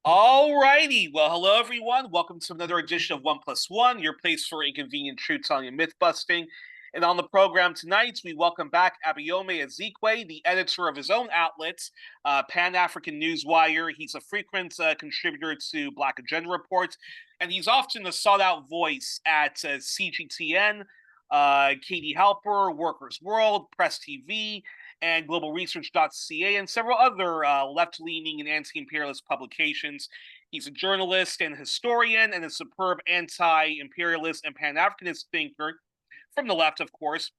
All righty. Well, hello, everyone. Welcome to another edition of One Plus One, your place for inconvenient truth telling and myth busting. And on the program tonight, we welcome back Abayomi Azikiwe, the editor of his own outlet, Pan African Newswire. He's a frequent contributor to Black Agenda Report, and he's often a sought out voice at CGTN, Katie Halper, Workers World, Press TV, and globalresearch.ca, and several other left-leaning and anti-imperialist publications. He's a journalist and historian and a superb anti-imperialist and Pan-Africanist thinker from the left, of course.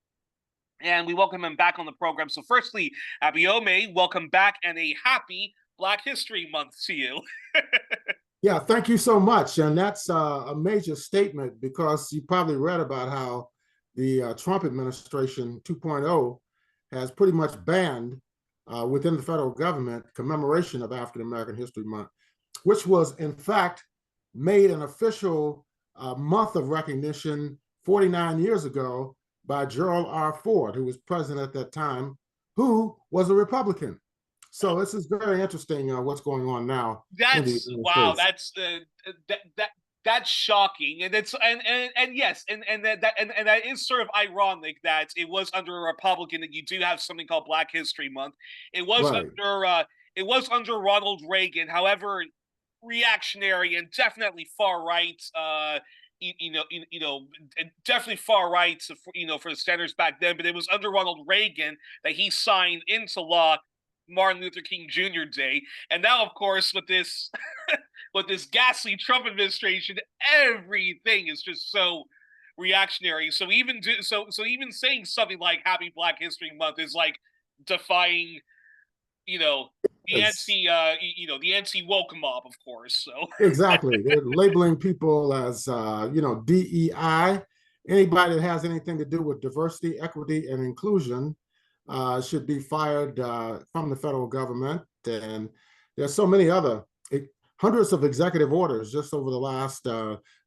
And we welcome him back on the program. So firstly, Abayomi, welcome back and a happy Black History Month to you. Yeah, thank you so much. And that's a major statement because you probably read about how the Trump administration 2.0 has pretty much banned within the federal government commemoration of African American History Month, which was in fact made an official month of recognition 49 years ago by Gerald R. Ford, who was president at that time, who was a Republican. So this is very interesting what's going on now. That's wow. States. That's shocking, and it's and yes, and that is sort of ironic that it was under a Republican that you do have something called Black History Month. It was under Ronald Reagan, however, reactionary and definitely far right. Definitely far right. For the standards back then, but it was under Ronald Reagan that he signed into law Martin Luther King Jr. Day, and now, of course, with this with this ghastly Trump administration, everything is just so reactionary. So even saying something like Happy Black History Month is like defying, the anti woke mob, of course. So exactly, they're labeling people as DEI. Anybody that has anything to do with diversity, equity, and inclusion should be fired from the federal government. And there's so many other hundreds of executive orders just over the last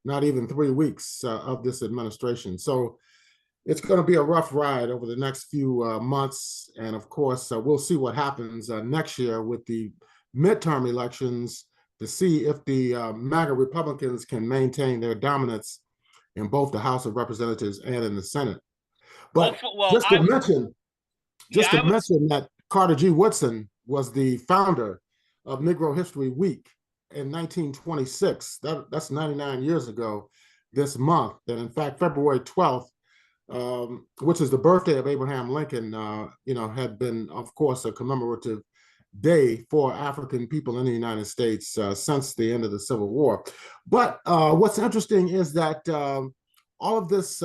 not even 3 weeks of this administration. So it's going to be a rough ride over the next few months. And of course, we'll see what happens next year with the midterm elections to see if the MAGA Republicans can maintain their dominance in both the House of Representatives and in the Senate. But just to mention that Carter G. Woodson was the founder of Negro History Week in 1926. That's 99 years ago this month. And in fact, February 12th, which is the birthday of Abraham Lincoln, had been, of course, a commemorative day for African people in the United States since the end of the Civil War. But what's interesting is that all of this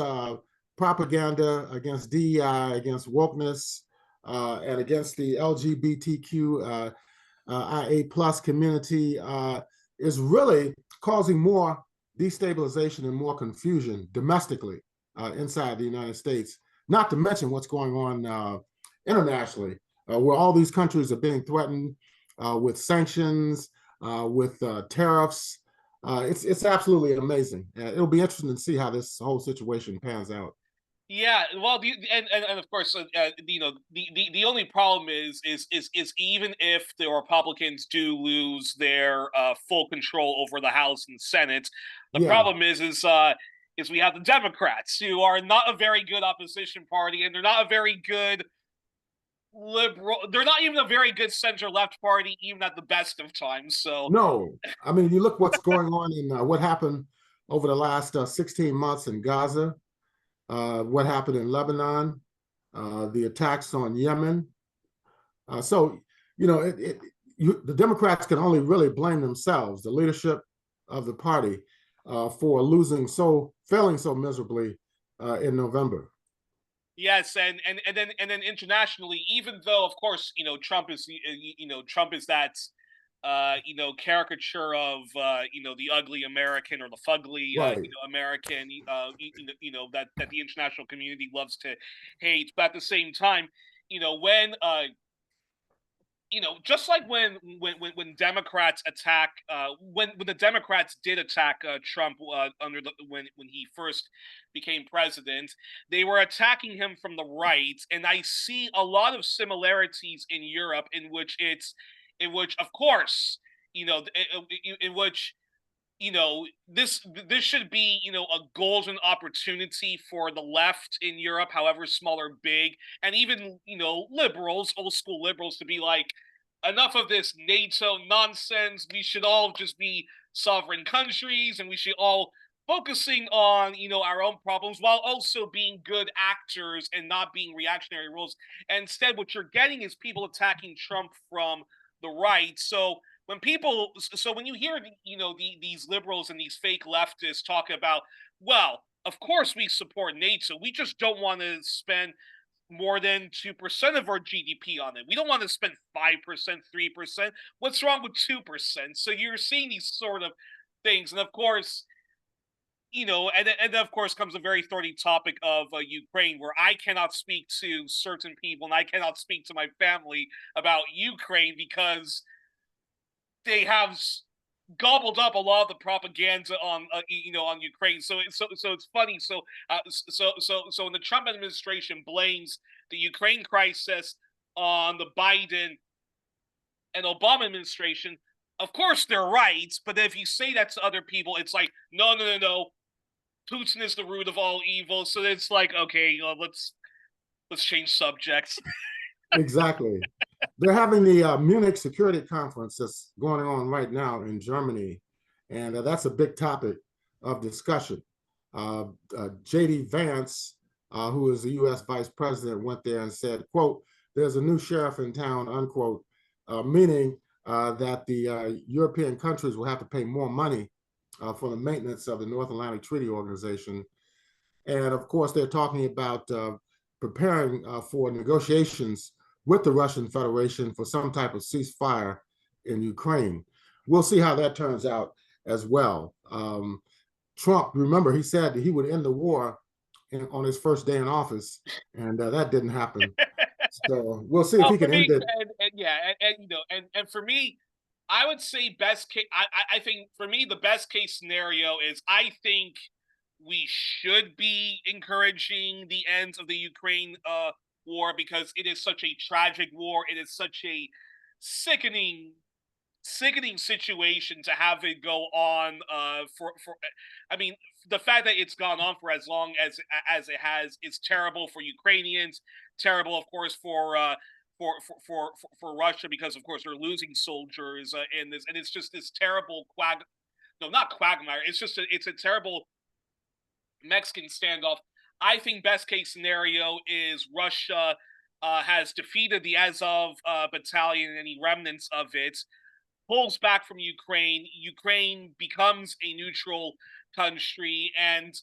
propaganda against DEI, against wokeness, and against the LGBTQ IA plus community is really causing more destabilization and more confusion domestically inside the United States, not to mention what's going on internationally, where all these countries are being threatened with sanctions, with tariffs. It's absolutely amazing. It'll be interesting to see how this whole situation pans out. Yeah, well, and of course, the only problem is even if the Republicans do lose their full control over the House and Senate, the problem is we have the Democrats, who are not a very good opposition party, and they're not a very good liberal. They're not even a very good center-left party, even at the best of times. So no, I mean, you look what's going on in what happened over the last 16 months in Gaza. What happened in Lebanon, the attacks on Yemen. The Democrats can only really blame themselves, the leadership of the party, for failing so miserably in November. Yes, and then internationally, even though, of course, Trump is that caricature of the ugly American or the fugly American that the international community loves to hate. But at the same time, when just like when Democrats attack when the Democrats did attack Trump when he first became president, they were attacking him from the right, and I see a lot of similarities in Europe in which of course in which this should be a golden opportunity for the left in Europe, however small or big, and even liberals, old school liberals, to be like, enough of this NATO nonsense. We should all just be sovereign countries, and we should all focusing on our own problems while also being good actors and not being reactionary roles. And instead, what you're getting is people attacking Trump from the right. When you hear these liberals and these fake leftists talk about, well, of course we support NATO, we just don't want to spend more than 2% of our GDP on it. We don't want to spend 5%, 3%. What's wrong with 2%? So you're seeing these sort of things, and of course, and of course comes a very thorny topic of Ukraine, where I cannot speak to certain people and I cannot speak to my family about Ukraine because they have gobbled up a lot of the propaganda on on Ukraine. So it's funny. So when the Trump administration blames the Ukraine crisis on the Biden and Obama administration, of course they're right. But if you say that to other people, it's like, no, Putin is the root of all evil. So it's like, okay, let's change subjects. Exactly. They're having the Munich Security Conference that's going on right now in Germany, and that's a big topic of discussion. J.D. Vance, who is the U.S. Vice President, went there and said, quote, "There's a new sheriff in town," unquote, meaning that the European countries will have to pay more money for the maintenance of the North Atlantic Treaty Organization. And of course, they're talking about preparing for negotiations with the Russian Federation for some type of ceasefire in Ukraine. We'll see how that turns out as well. Trump, remember, he said that he would end the war on his first day in office, and that didn't happen. So we'll see if he can end it. And for me, I would say best case. I think for me the best case scenario is, I think we should be encouraging the end of the Ukraine war, because it is such a tragic war. It is such a sickening situation to have it go on for I mean, the fact that it's gone on for as long as it has is terrible for Ukrainians, terrible of course for Russia, because of course they're losing soldiers in this, and it's just this terrible not quagmire. It's a terrible Mexican standoff. I think best case scenario is Russia has defeated the Azov battalion and any remnants of it, pulls back from Ukraine. Ukraine becomes a neutral country, and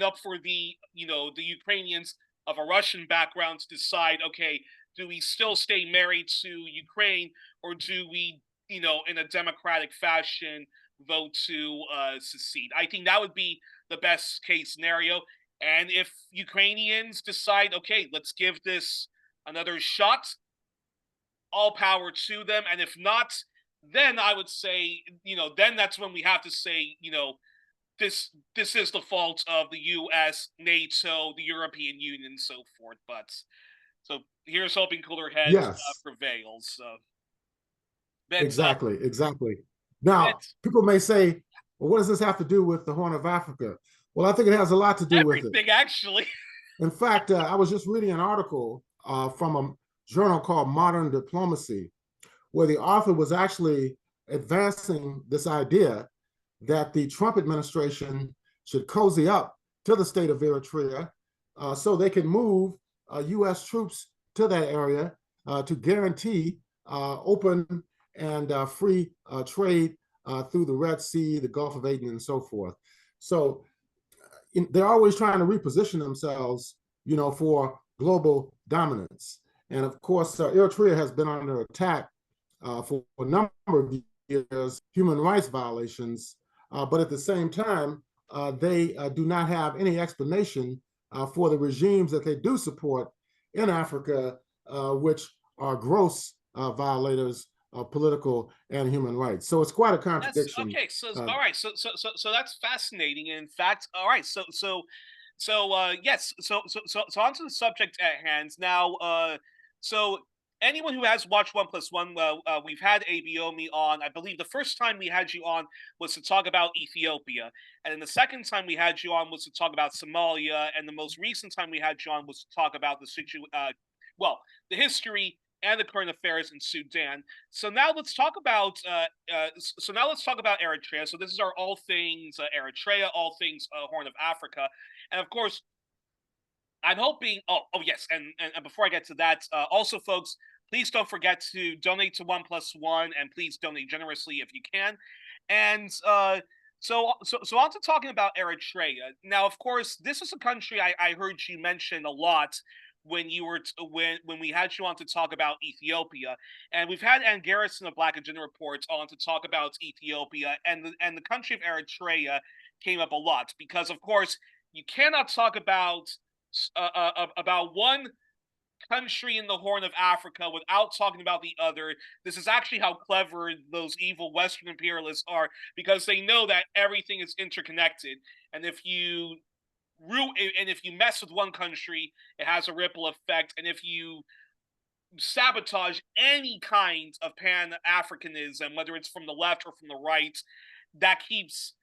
up for the the Ukrainians of a Russian background to decide, okay, do we still stay married to Ukraine, or do we in a democratic fashion vote to secede? I think that would be the best case scenario. And if Ukrainians decide, okay, let's give this another shot, all power to them. And if not, then I would say, then that's when we have to say, this is the fault of the U.S., NATO, the European Union, and so forth. But so here's hoping cooler heads prevails. Exactly. Now, people may say, well, what does this have to do with the Horn of Africa? Well, I think it has a lot to do with it. Everything, actually. In fact, I was just reading an article from a journal called Modern Diplomacy, where the author was actually advancing this idea that the Trump administration should cozy up to the state of Eritrea so they can move U.S. troops to that area to guarantee open and free trade through the Red Sea, the Gulf of Aden, and so forth. So they're always trying to reposition themselves, for global dominance. And of course, Eritrea has been under attack for a number of years, human rights violations, but at the same time, they do not have any explanation for the regimes that they do support in Africa, which are gross violators of political and human rights. So it's quite a contradiction. All right, so that's fascinating. In fact, all right, yes, so onto the subject at hand now. So anyone who has watched 1+1, we've had Abayomi on. I believe the first time we had you on was to talk about Ethiopia, and then the second time we had you on was to talk about Somalia, and the most recent time we had you on was to talk about the history and the current affairs in Sudan. So now let's talk about Eritrea. So this is our all things Eritrea, all things Horn of Africa, and of course I'm hoping. Oh yes, and before I get to that, also, folks, please don't forget to donate to 1+1, and please donate generously if you can. And so on to talking about Eritrea. Now, of course, this is a country I heard you mention a lot when you were when we had you on to talk about Ethiopia, and we've had Ann Garrison of Black Agenda Reports on to talk about Ethiopia, and the country of Eritrea came up a lot because, of course, you cannot talk about one country in the Horn of Africa without talking about the other. This is actually how clever those evil Western imperialists are, because they know that everything is interconnected, and if you mess with one country, it has a ripple effect, and if you sabotage any kind of Pan-Africanism, whether it's from the left or from the right, that keeps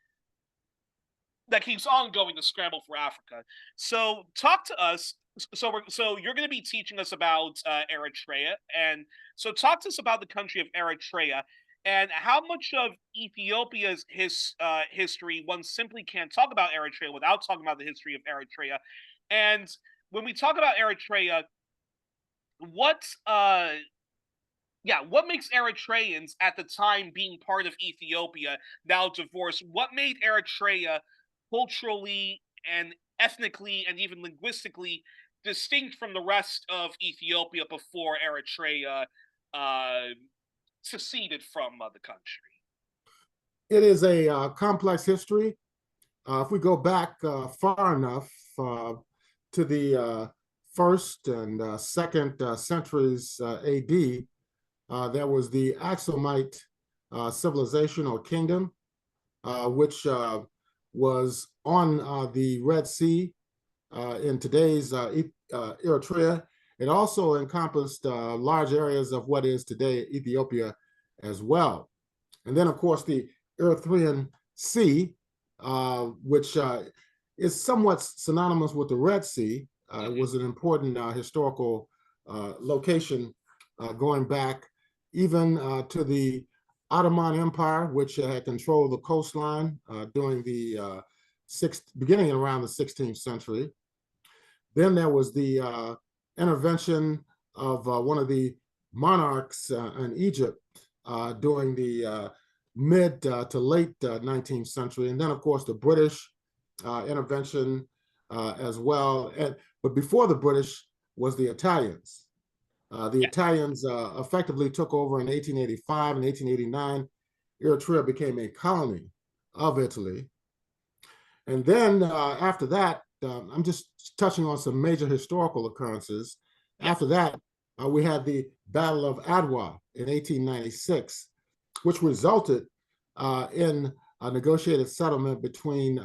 ongoing the scramble for Africa. So talk to us. So you're going to be teaching us about Eritrea, and so talk to us about the country of Eritrea and how much of Ethiopia's history one simply can't talk about Eritrea without talking about the history of Eritrea. And when we talk about Eritrea, what what makes Eritreans at the time being part of Ethiopia now divorced? What made Eritrea culturally and ethnically and even linguistically distinct from the rest of Ethiopia before Eritrea seceded from the country? It is a complex history. If we go back far enough to the first and second centuries AD, there was the Aksumite civilization or kingdom, which was on the Red Sea in today's Eritrea. It also encompassed large areas of what is today Ethiopia as well. And then, of course, the Eritrean Sea, which is somewhat synonymous with the Red Sea, was an important historical location going back even to the Ottoman Empire, which had controlled the coastline during the beginning around the 16th century. Then there was the intervention of one of the monarchs in Egypt during the mid to late 19th century. And then, of course, the British intervention as well. But before the British was the Italians. The Italians effectively took over in 1885 and 1889. Eritrea became a colony of Italy. And then after that, I'm just touching on some major historical occurrences. After that, we had the Battle of Adwa in 1896, which resulted in a negotiated settlement between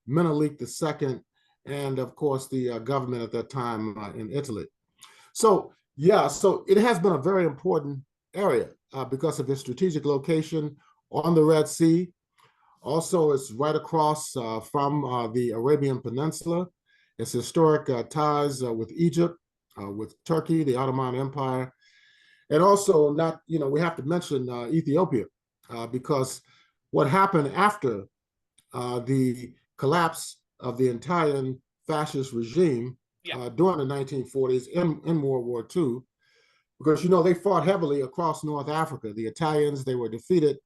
Menelik II and, of course, the government at that time in Italy. So, so it has been a very important area because of its strategic location on the Red Sea. Also, it's right across from the Arabian Peninsula. Its historic ties with Egypt, with Turkey, the Ottoman Empire, and also we have to mention Ethiopia because what happened after the collapse of the Italian fascist regime during the 1940s in World War II, because they fought heavily across North Africa. The Italians, they were defeated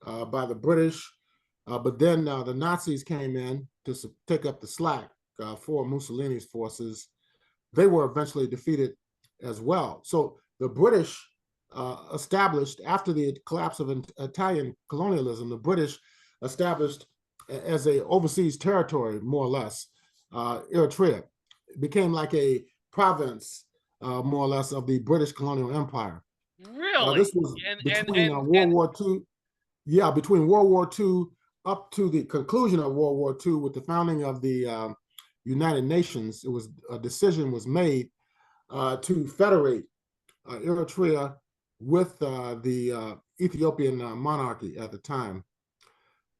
by the British, but then the Nazis came in to take up the slack for Mussolini's forces. They were eventually defeated as well. So the British established, after the collapse of Italian colonialism, the British established as a overseas territory, more or less, Eritrea. It became like a province, more or less, of the British colonial empire. Really? This was between World War II. Yeah, between World War II up to the conclusion of World War II, with the founding of the United Nations, a decision was made to federate Eritrea with the Ethiopian monarchy at the time.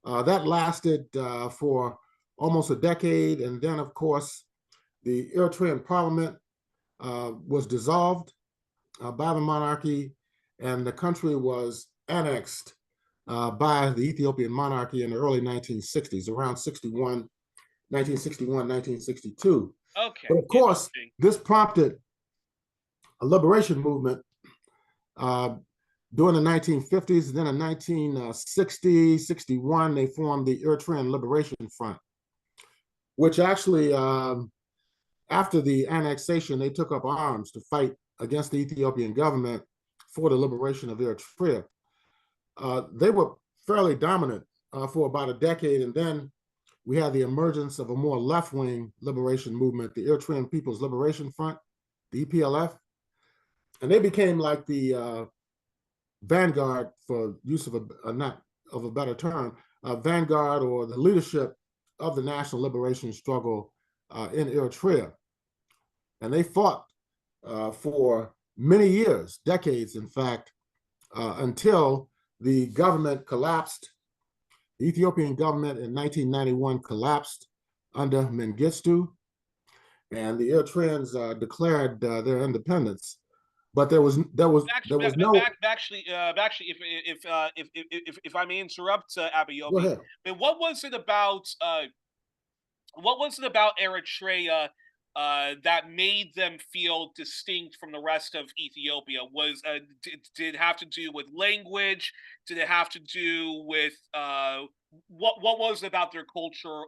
That lasted for almost a decade, and then, of course, the Eritrean parliament was dissolved by the monarchy, and the country was annexed by the Ethiopian monarchy in the early 1960s, around 1961, 1962. Okay. But of course, this prompted a liberation movement during the 1950s. And then in 1960, 61, they formed the Eritrean Liberation Front, which actually, after the annexation, they took up arms to fight against the Ethiopian government for the liberation of Eritrea. They were fairly dominant for about a decade, and then we had the emergence of a more left-wing liberation movement, the Eritrean People's Liberation Front, the EPLF, and they became like the vanguard, for use of a not of a better term, vanguard or the leadership of the national liberation struggle in Eritrea. And they fought for many years, decades, in fact, until the government collapsed. The Ethiopian government in 1991 collapsed under Mengistu, and the Eritreans declared their independence. But there was no. Actually, if I may interrupt, Abayomi, Go ahead. but what was it about Eritrea that made them feel distinct from the rest of Ethiopia? Did it have to do with language? Did it have to do with what was it about their culture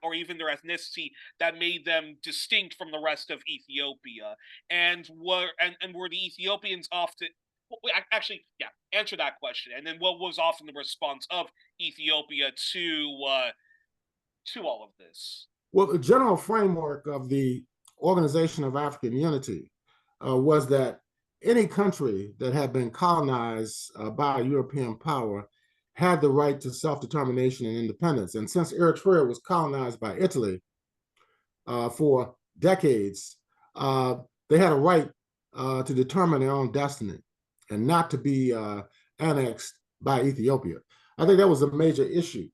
or even their ethnicity that made them distinct from the rest of Ethiopia? And were the Ethiopians often actually, yeah, answer that question. And then what was often the response of Ethiopia to all of this? Well, the general framework of the Organization of African Unity was that any country that had been colonized by a European power had the right to self-determination and independence. And since Eritrea was colonized by Italy for decades, they had a right to determine their own destiny and not to be annexed by Ethiopia. I think that was a major issue.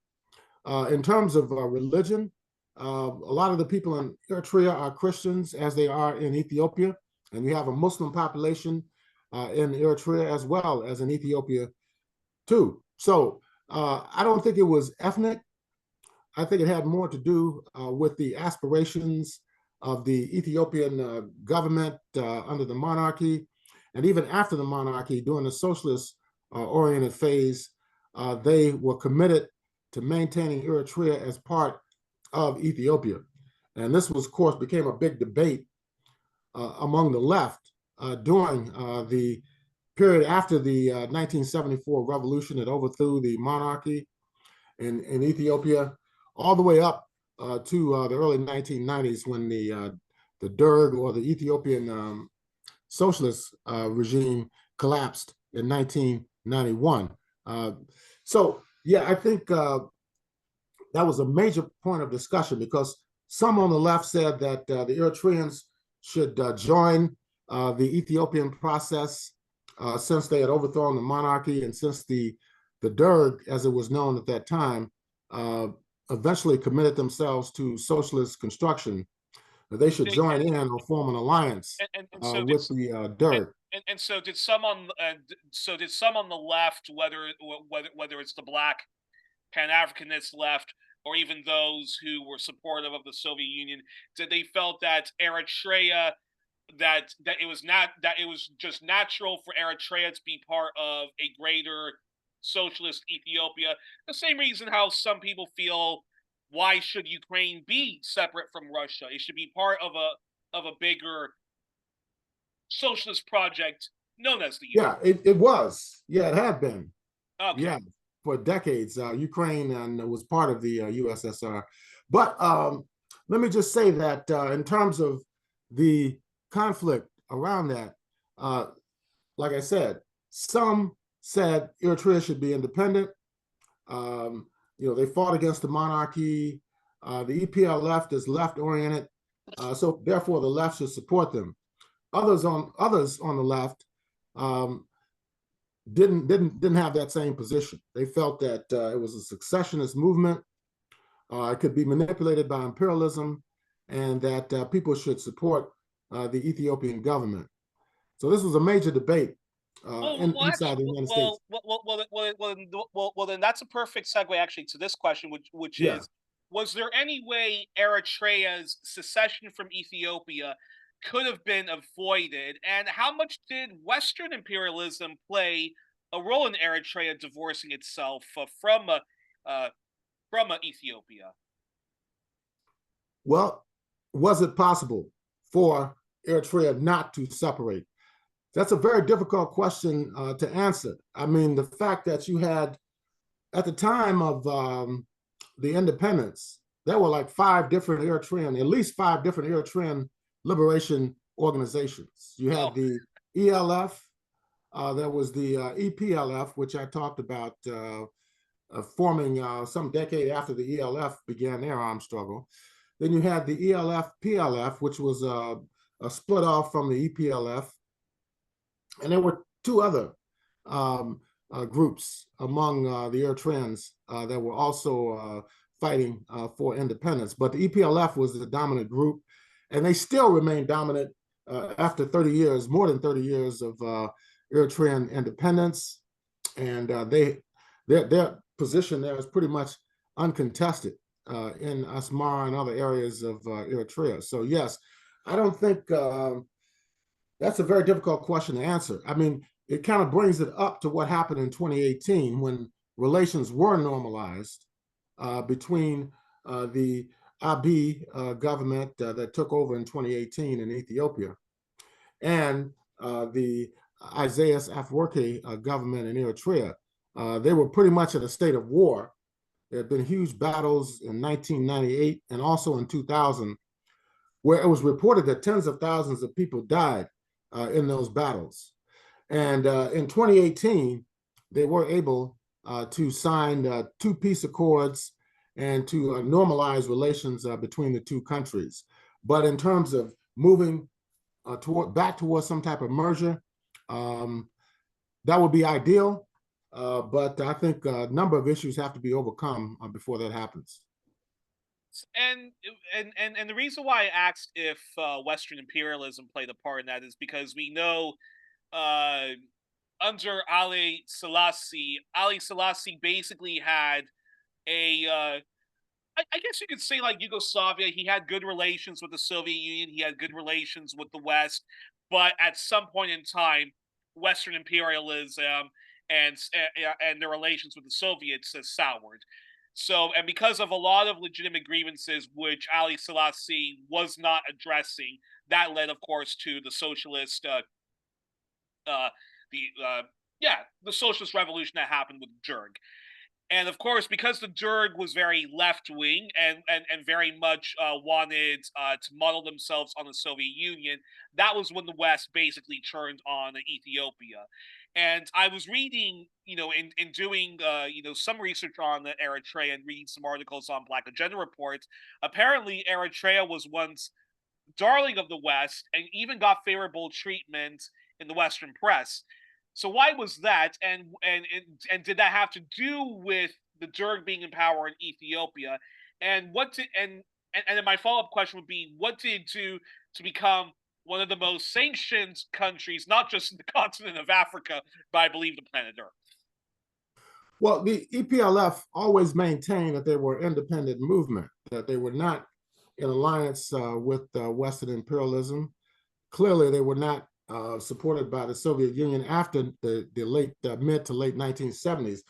In terms of religion, a lot of the people in Eritrea are Christians, as they are in Ethiopia, and you have a Muslim population in Eritrea as well as in Ethiopia too. So I don't think it was ethnic. I think it had more to do with the aspirations of the Ethiopian government under the monarchy, and even after the monarchy, during the socialist-oriented phase, they were committed to maintaining Eritrea as part of Ethiopia. And this was, of course, became a big debate among the left during the period after the 1974 revolution that overthrew the monarchy in Ethiopia, all the way up to the early 1990s when the Derg, or the Ethiopian socialist regime, collapsed in 1991. So, yeah, I think that was a major point of discussion, because some on the left said that the Eritreans should join the Ethiopian process since they had overthrown the monarchy, and since the Derg, as it was known at that time, eventually committed themselves to socialist construction, that they should join in or form an alliance with the Derg. And so did some on the left, whether it's the black Pan-Africanist left, or even those who were supportive of the Soviet Union, that they felt that Eritrea, that it was just natural for Eritrea to be part of a greater socialist Ethiopia. The same reason how some people feel, why should Ukraine be separate from Russia? It should be part of a bigger socialist project known as the Union. Yeah, it was. Yeah, it had been. Okay. Yeah, for decades, Ukraine was part of the USSR. But let me just say that in terms of the conflict around that, like I said, some said Eritrea should be independent. They fought against the monarchy. The EPLF is left-oriented, so therefore the left should support them. Others on the left um, didn't have that same position. They felt that it was a successionist movement. It could be manipulated by imperialism, and that people should support the Ethiopian government. So this was a major debate inside the United States. Then that's a perfect segue actually to this question, which Yeah. is, was there any way Eritrea's secession from Ethiopia could have been avoided, and how much did Western imperialism play a role in Eritrea divorcing itself from Ethiopia? Well, was it possible for Eritrea not to separate? That's a very difficult question to answer. I mean, the fact that you had, at the time of the independence, there were like at least five different Eritrean liberation organizations. You had the ELF, there was the EPLF, which I talked about forming some decade after the ELF began their armed struggle. Then you had the ELF-PLF, which was a split off from the EPLF. And there were two other groups among the Eritreans that were also fighting for independence. But the EPLF was the dominant group, and they still remain dominant after 30 years, more than 30 years of Eritrean independence. And their position there is pretty much uncontested in Asmara and other areas of Eritrea. So yes, I don't think that's a very difficult question to answer. I mean, it kind of brings it up to what happened in 2018 when relations were normalized between the Abiy government that took over in 2018 in Ethiopia and the Isaias Afwerki government in Eritrea. They were pretty much in a state of war. There had been huge battles in 1998 and also in 2000, where it was reported that tens of thousands of people died in those battles. And in 2018, they were able to sign two peace accords and to normalize relations between the two countries. But in terms of moving back towards some type of merger, that would be ideal. But I think a number of issues have to be overcome before that happens. And the reason why I asked if Western imperialism played a part in that is because we know under Ali Selassie basically had I guess you could say like Yugoslavia. He had good relations with the Soviet Union. He had good relations with the West. But at some point in time, Western imperialism and the relations with the Soviets soured. So, and because of a lot of legitimate grievances which Ali Selassie was not addressing, that led, of course, to the socialist, the socialist revolution that happened with Derg. And of course, because the Derg was very left-wing and very much wanted to model themselves on the Soviet Union, that was when the West basically turned on Ethiopia. And I was reading, in doing, some research on Eritrea and reading some articles on Black Agenda reports. Apparently, Eritrea was once darling of the West and even got favorable treatment in the Western press. So why was that? And did that have to do with the Derg being in power in Ethiopia? And then my follow-up question would be, what did it do to become one of the most sanctioned countries, not just in the continent of Africa, but I believe the planet Earth? Well, the EPLF always maintained that they were an independent movement, that they were not in alliance with Western imperialism. Clearly, they were not supported by the Soviet Union after the late mid to late 1970s.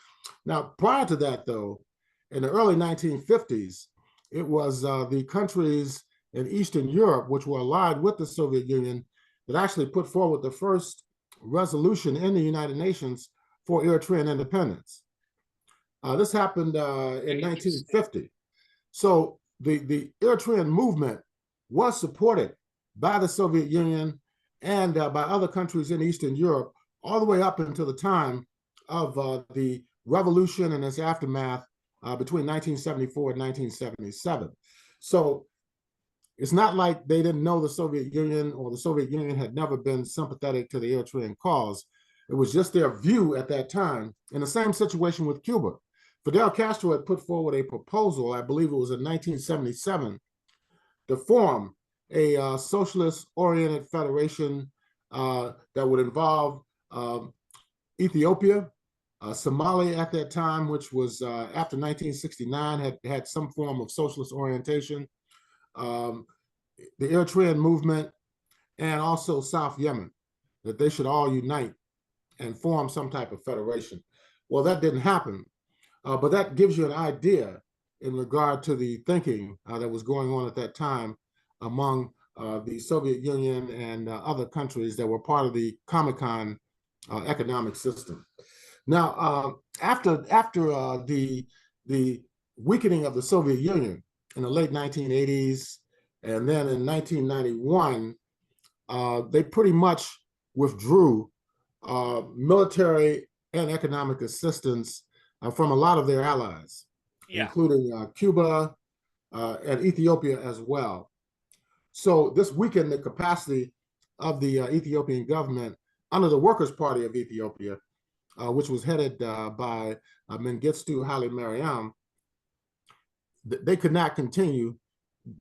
Now, prior to that, though, in the early 1950s, it was the countries in Eastern Europe, which were allied with the Soviet Union, that actually put forward the first resolution in the United Nations for Eritrean independence. This happened in 1950. So the Eritrean movement was supported by the Soviet Union and by other countries in Eastern Europe, all the way up until the time of the revolution and its aftermath between 1974 and 1977. So It's not like they didn't know the Soviet Union, or the Soviet Union had never been sympathetic to the Eritrean cause. It was just their view at that time. In the same situation with Cuba, Fidel Castro had put forward a proposal, I believe it was in 1977, to form a socialist-oriented federation that would involve Ethiopia, Somalia at that time, which was after 1969, had some form of socialist orientation, the Eritrean movement, and also South Yemen, that they should all unite and form some type of federation. Well, that didn't happen, but that gives you an idea in regard to the thinking that was going on at that time among the Soviet Union and other countries that were part of the Comecon economic system. Now, after the weakening of the Soviet Union in the late 1980s, and then in 1991, they pretty much withdrew military and economic assistance from a lot of their allies, including Cuba and Ethiopia as well. So this weakened the capacity of the Ethiopian government under the Workers' Party of Ethiopia, which was headed by Mengistu Haile Mariam. They could not continue.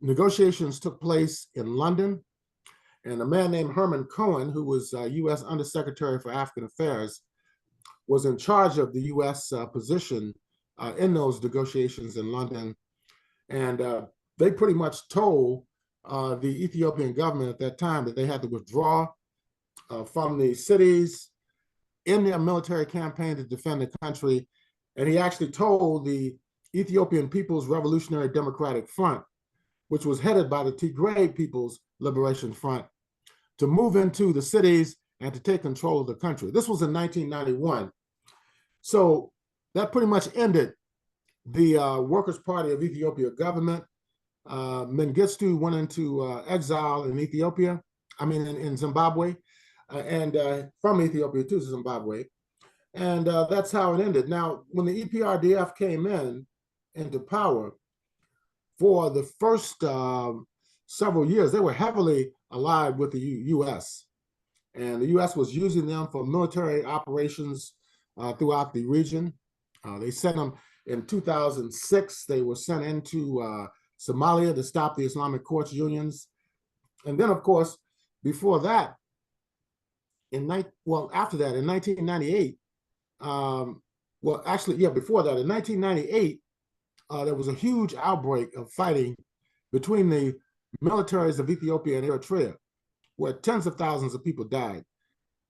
Negotiations took place in London, and a man named Herman Cohen, who was U.S. Undersecretary for African Affairs, was in charge of the U.S. Position in those negotiations in London. And they pretty much told the Ethiopian government at that time that they had to withdraw from the cities in their military campaign to defend the country. And he actually told the Ethiopian People's Revolutionary Democratic Front, which was headed by the Tigray People's Liberation Front, to move into the cities and to take control of the country. This was in 1991. So that pretty much ended the Workers' Party of Ethiopia government. Mengistu went into exile in Ethiopia, in Zimbabwe, and from Ethiopia to Zimbabwe. And that's how it ended. Now, when the EPRDF came into power, for the first several years, they were heavily allied with the U.S. And the U.S. was using them for military operations throughout the region. They sent them in 2006. They were sent into Somalia to stop the Islamic Courts unions. And then, of course, before that, after that, in 1998, before that, in 1998, there was a huge outbreak of fighting between the militaries of Ethiopia and Eritrea, where tens of thousands of people died.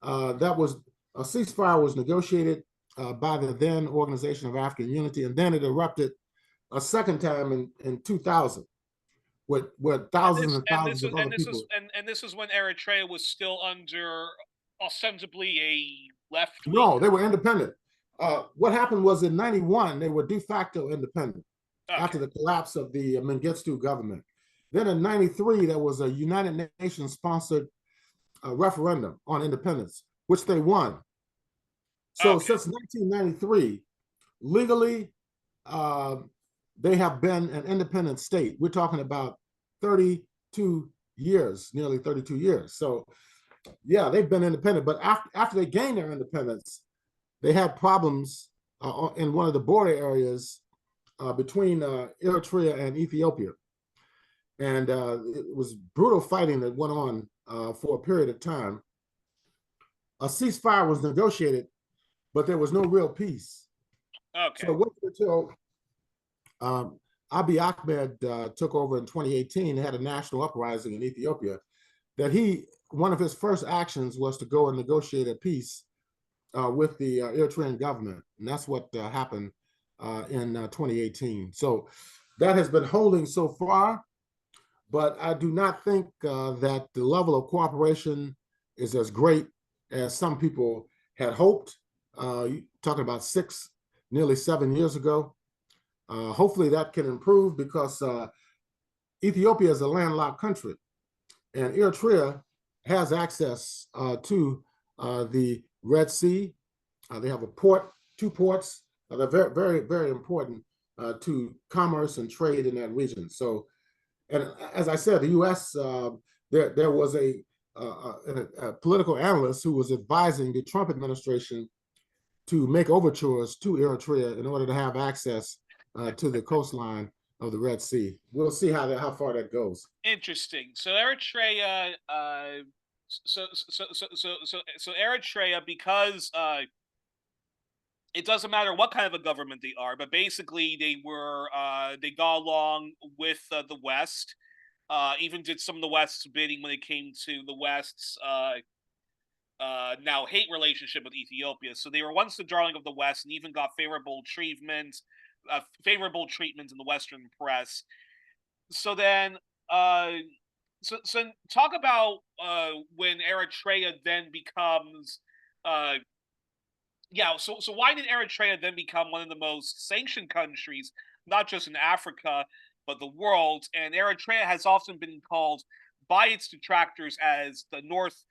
That was a ceasefire was negotiated by the then Organization of African Unity, and then it erupted a second time in 2000, where thousands and thousands of other people. And this is when Eritrea was still under ostensibly a left. No, they were independent. What happened was in 91, they were de facto independent after the collapse of the Mengistu government. Then in 93, there was a United Nations sponsored referendum on independence, which they won. So since 1993, legally, they have been an independent state. We're talking about 32 years, nearly 32 years. So yeah, they've been independent, but after they gained their independence, they had problems in one of the border areas between Eritrea and Ethiopia. And it was brutal fighting that went on for a period of time. A ceasefire was negotiated, but there was no real peace. Okay. So it wasn't until Abiy Ahmed took over in 2018, they had a national uprising in Ethiopia, that one of his first actions was to go and negotiate a peace with the Eritrean government. And that's what happened in 2018. So that has been holding so far, but I do not think that the level of cooperation is as great as some people had hoped. Talking about nearly 7 years ago. Hopefully that can improve, because Ethiopia is a landlocked country, and Eritrea has access to the Red Sea. They have two ports that are very, very, very important to commerce and trade in that region. So And as I said, the U.S. There was a political analyst who was advising the Trump administration to make overtures to Eritrea in order to have access to the coastline of the Red Sea. We'll see how far that goes. Interesting. So Eritrea, so Eritrea, because it doesn't matter what kind of a government they are, but basically they got along with the West. Even did some of the West's bidding when it came to the West's now hate relationship with Ethiopia. So they were once the darling of the West, and even got favorable treatment in the Western press. So then, so talk about when Eritrea then becomes, So why did Eritrea then become one of the most sanctioned countries, not just in Africa but the world? And Eritrea has often been called by its detractors as the North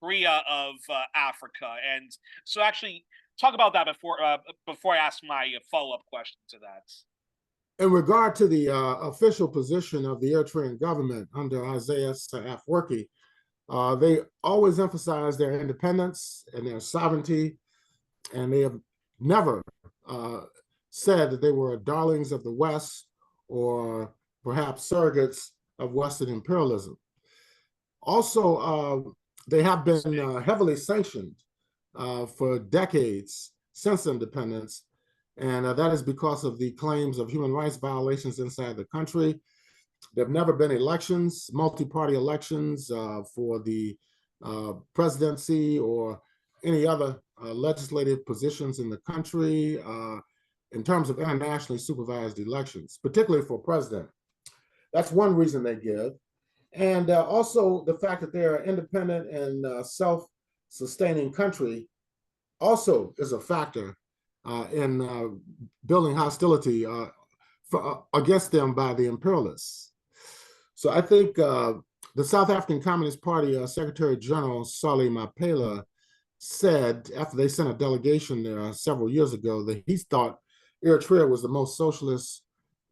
Korea of Africa. And so, actually, talk about that before I ask my follow-up question to that. In regard to the official position of the Eritrean government under Isaias Afwerki, they always emphasize their independence and their sovereignty, and they have never said that they were darlings of the West or perhaps surrogates of Western imperialism. Also, they have been heavily sanctioned for decades since independence, and that is because of the claims of human rights violations inside the country. There have never been elections, multi-party elections for the presidency or any other legislative positions in the country in terms of internationally supervised elections, particularly for president. That's one reason they give. And also the fact that they're an independent and self-sustaining country also is a factor in building hostility against them by the imperialists. So I think the South African Communist Party Secretary General Solly Mapela said, after they sent a delegation there several years ago, that he thought Eritrea was the most socialist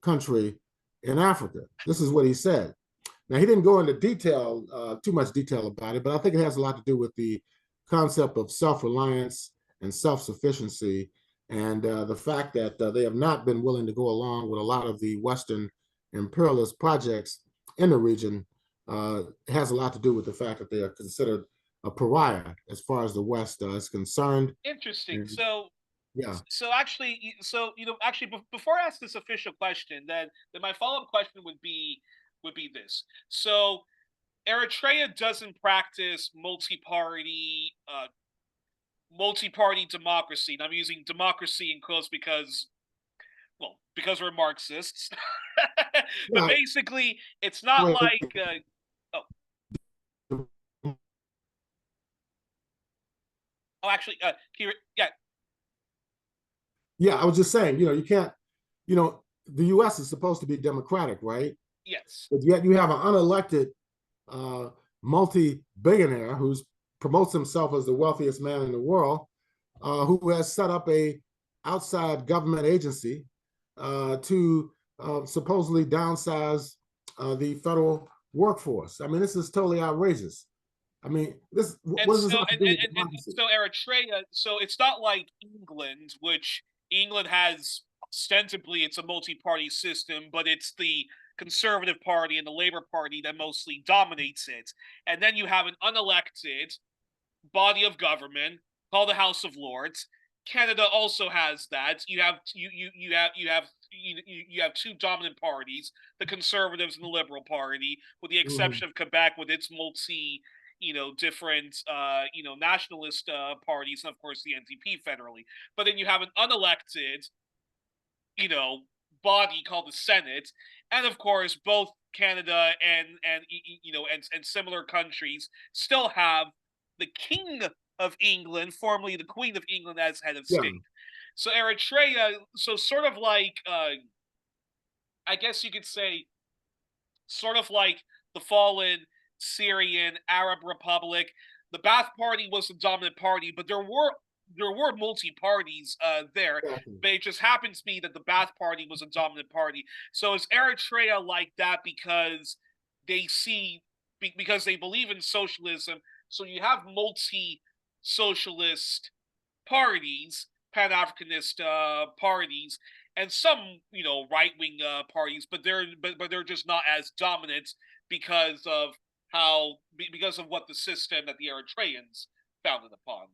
country in Africa. This is what he said. Now, he didn't go into too much detail about it, but I think it has a lot to do with the concept of self-reliance and self-sufficiency, and the fact that they have not been willing to go along with a lot of the Western imperialist projects in the region. Has a lot to do with the fact that they are considered a pariah as far as the West is concerned. Interesting. And, so yeah. Actually, before I ask this official question, then my follow-up question would be this. So Eritrea doesn't practice multi-party democracy. And I'm using democracy in quotes because we're Marxists. But basically, it's not like Yeah, I was just saying, you can't, the U.S. is supposed to be democratic, right? Yes. But yet you have an unelected multi-billionaire who promotes himself as the wealthiest man in the world, who has set up a outside government agency to supposedly downsize the federal workforce. I mean, this is totally outrageous. I mean, so Eritrea, so it's not like England, which England has ostensibly it's a multi-party system, but it's the Conservative Party and the Labour Party that mostly dominates it. And then you have an unelected body of government called the House of Lords. Canada also has that. You have two dominant parties, the Conservatives and the Liberal Party, with the exception of Quebec with its different nationalist parties, and of course the NDP federally. But then you have an unelected body called the Senate, and of course both Canada and similar countries still have the King of England, formerly the Queen of England, as head of state. So Eritrea, so sort of like I guess you could say sort of like the fallen Syrian Arab Republic. The Ba'ath Party was the dominant party, but there there were multi-parties there, Exactly. but it just happens to be that the Ba'ath Party was a dominant party. So is Eritrea like that because they see because they believe in socialism? So you have multi-socialist parties, Pan-Africanist parties, and some right-wing parties, but they're just not as dominant because of because of what the system that the Eritreans founded upon.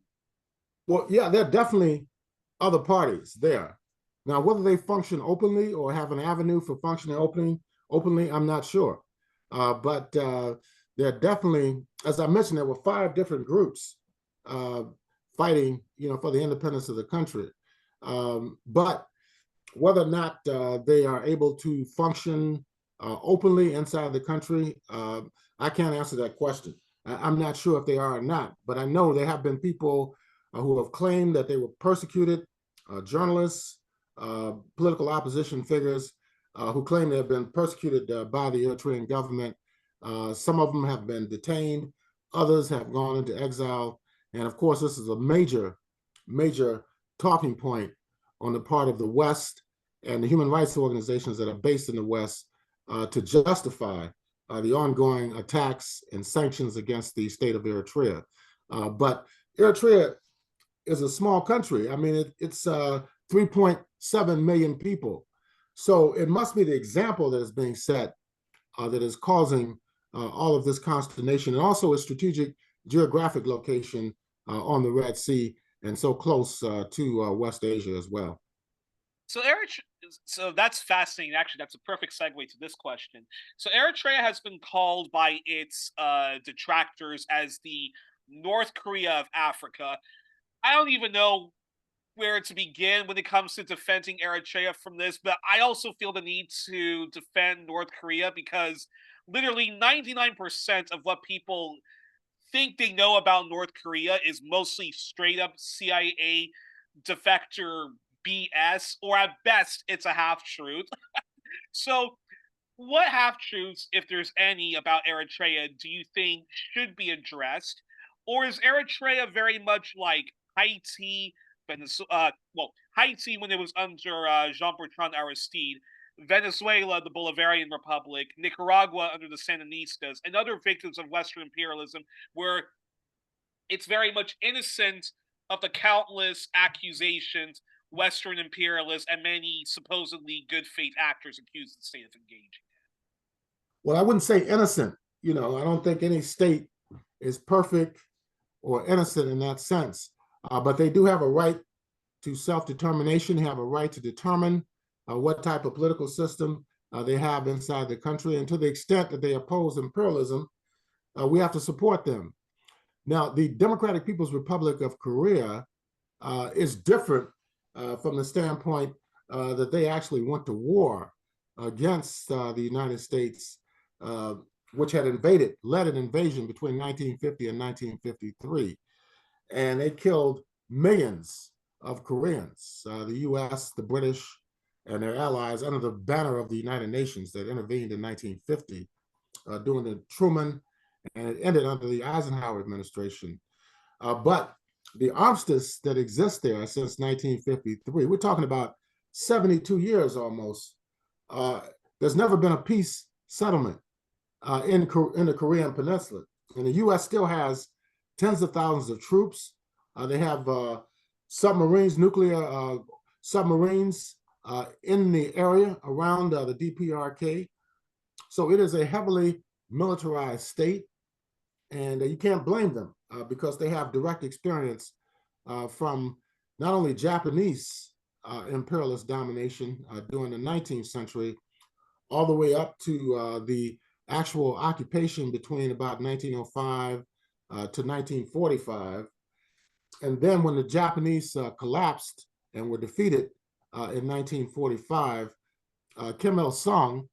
Well, yeah, there are definitely other parties there. Now, whether they function openly or have an avenue for functioning openly, I'm not sure. But there are definitely, as I mentioned, there were 5 different groups uh, fighting, for the independence of the country. But whether or not they are able to function openly inside the country, I can't answer that question. I'm not sure if they are or not, but I know there have been people who have claimed that they were persecuted, journalists, political opposition figures who claim they have been persecuted by the Eritrean government. Some of them have been detained, others have gone into exile. And of course, this is a major talking point on the part of the West and the human rights organizations that are based in the West to justify the ongoing attacks and sanctions against the state of Eritrea. But Eritrea is a small country. I mean, it's 3.7 million people. So it must be the example that is being set that is causing all of this consternation, and also a strategic geographic location on the Red Sea and so close to West Asia as well. So so that's fascinating. Actually, that's a perfect segue to this question. So Eritrea has been called by its detractors as the North Korea of Africa. I don't even know where to begin when it comes to defending Eritrea from this, but I also feel the need to defend North Korea because literally 99% of what people think they know about North Korea is mostly straight up CIA defector BS, or at best, it's a half truth. So, what half truths, if there's any, about Eritrea do you think should be addressed? Or is Eritrea very much like Haiti, Venezuela? Well, Haiti when it was under Jean-Bertrand Aristide, Venezuela, the Bolivarian Republic, Nicaragua under the Sandinistas, and other victims of Western imperialism, where it's very much innocent of the countless accusations Western imperialists and many supposedly good faith actors accuse the state of engaging. Well, I wouldn't say innocent. I don't think any state is perfect or innocent in that sense. But they do have a right to self-determination, have a right to determine what type of political system they have inside the country. And to the extent that they oppose imperialism, we have to support them. Now, the Democratic People's Republic of Korea is different from the standpoint that they actually went to war against the United States, which had led an invasion between 1950 and 1953. And they killed millions of Koreans. The US, the British, and their allies under the banner of the United Nations that intervened in 1950 during the Truman, and it ended under the Eisenhower administration. But the armistice that exists there since 1953, we're talking about 72 years almost, there's never been a peace settlement in the Korean Peninsula. And the US still has tens of thousands of troops. They have submarines, nuclear submarines in the area around the DPRK. So it is a heavily militarized state, and you can't blame them because they have direct experience from not only Japanese imperialist domination during the 19th century, all the way up to the actual occupation between about 1905 to 1945. And then when the Japanese collapsed and were defeated in 1945, Kim Il-sung,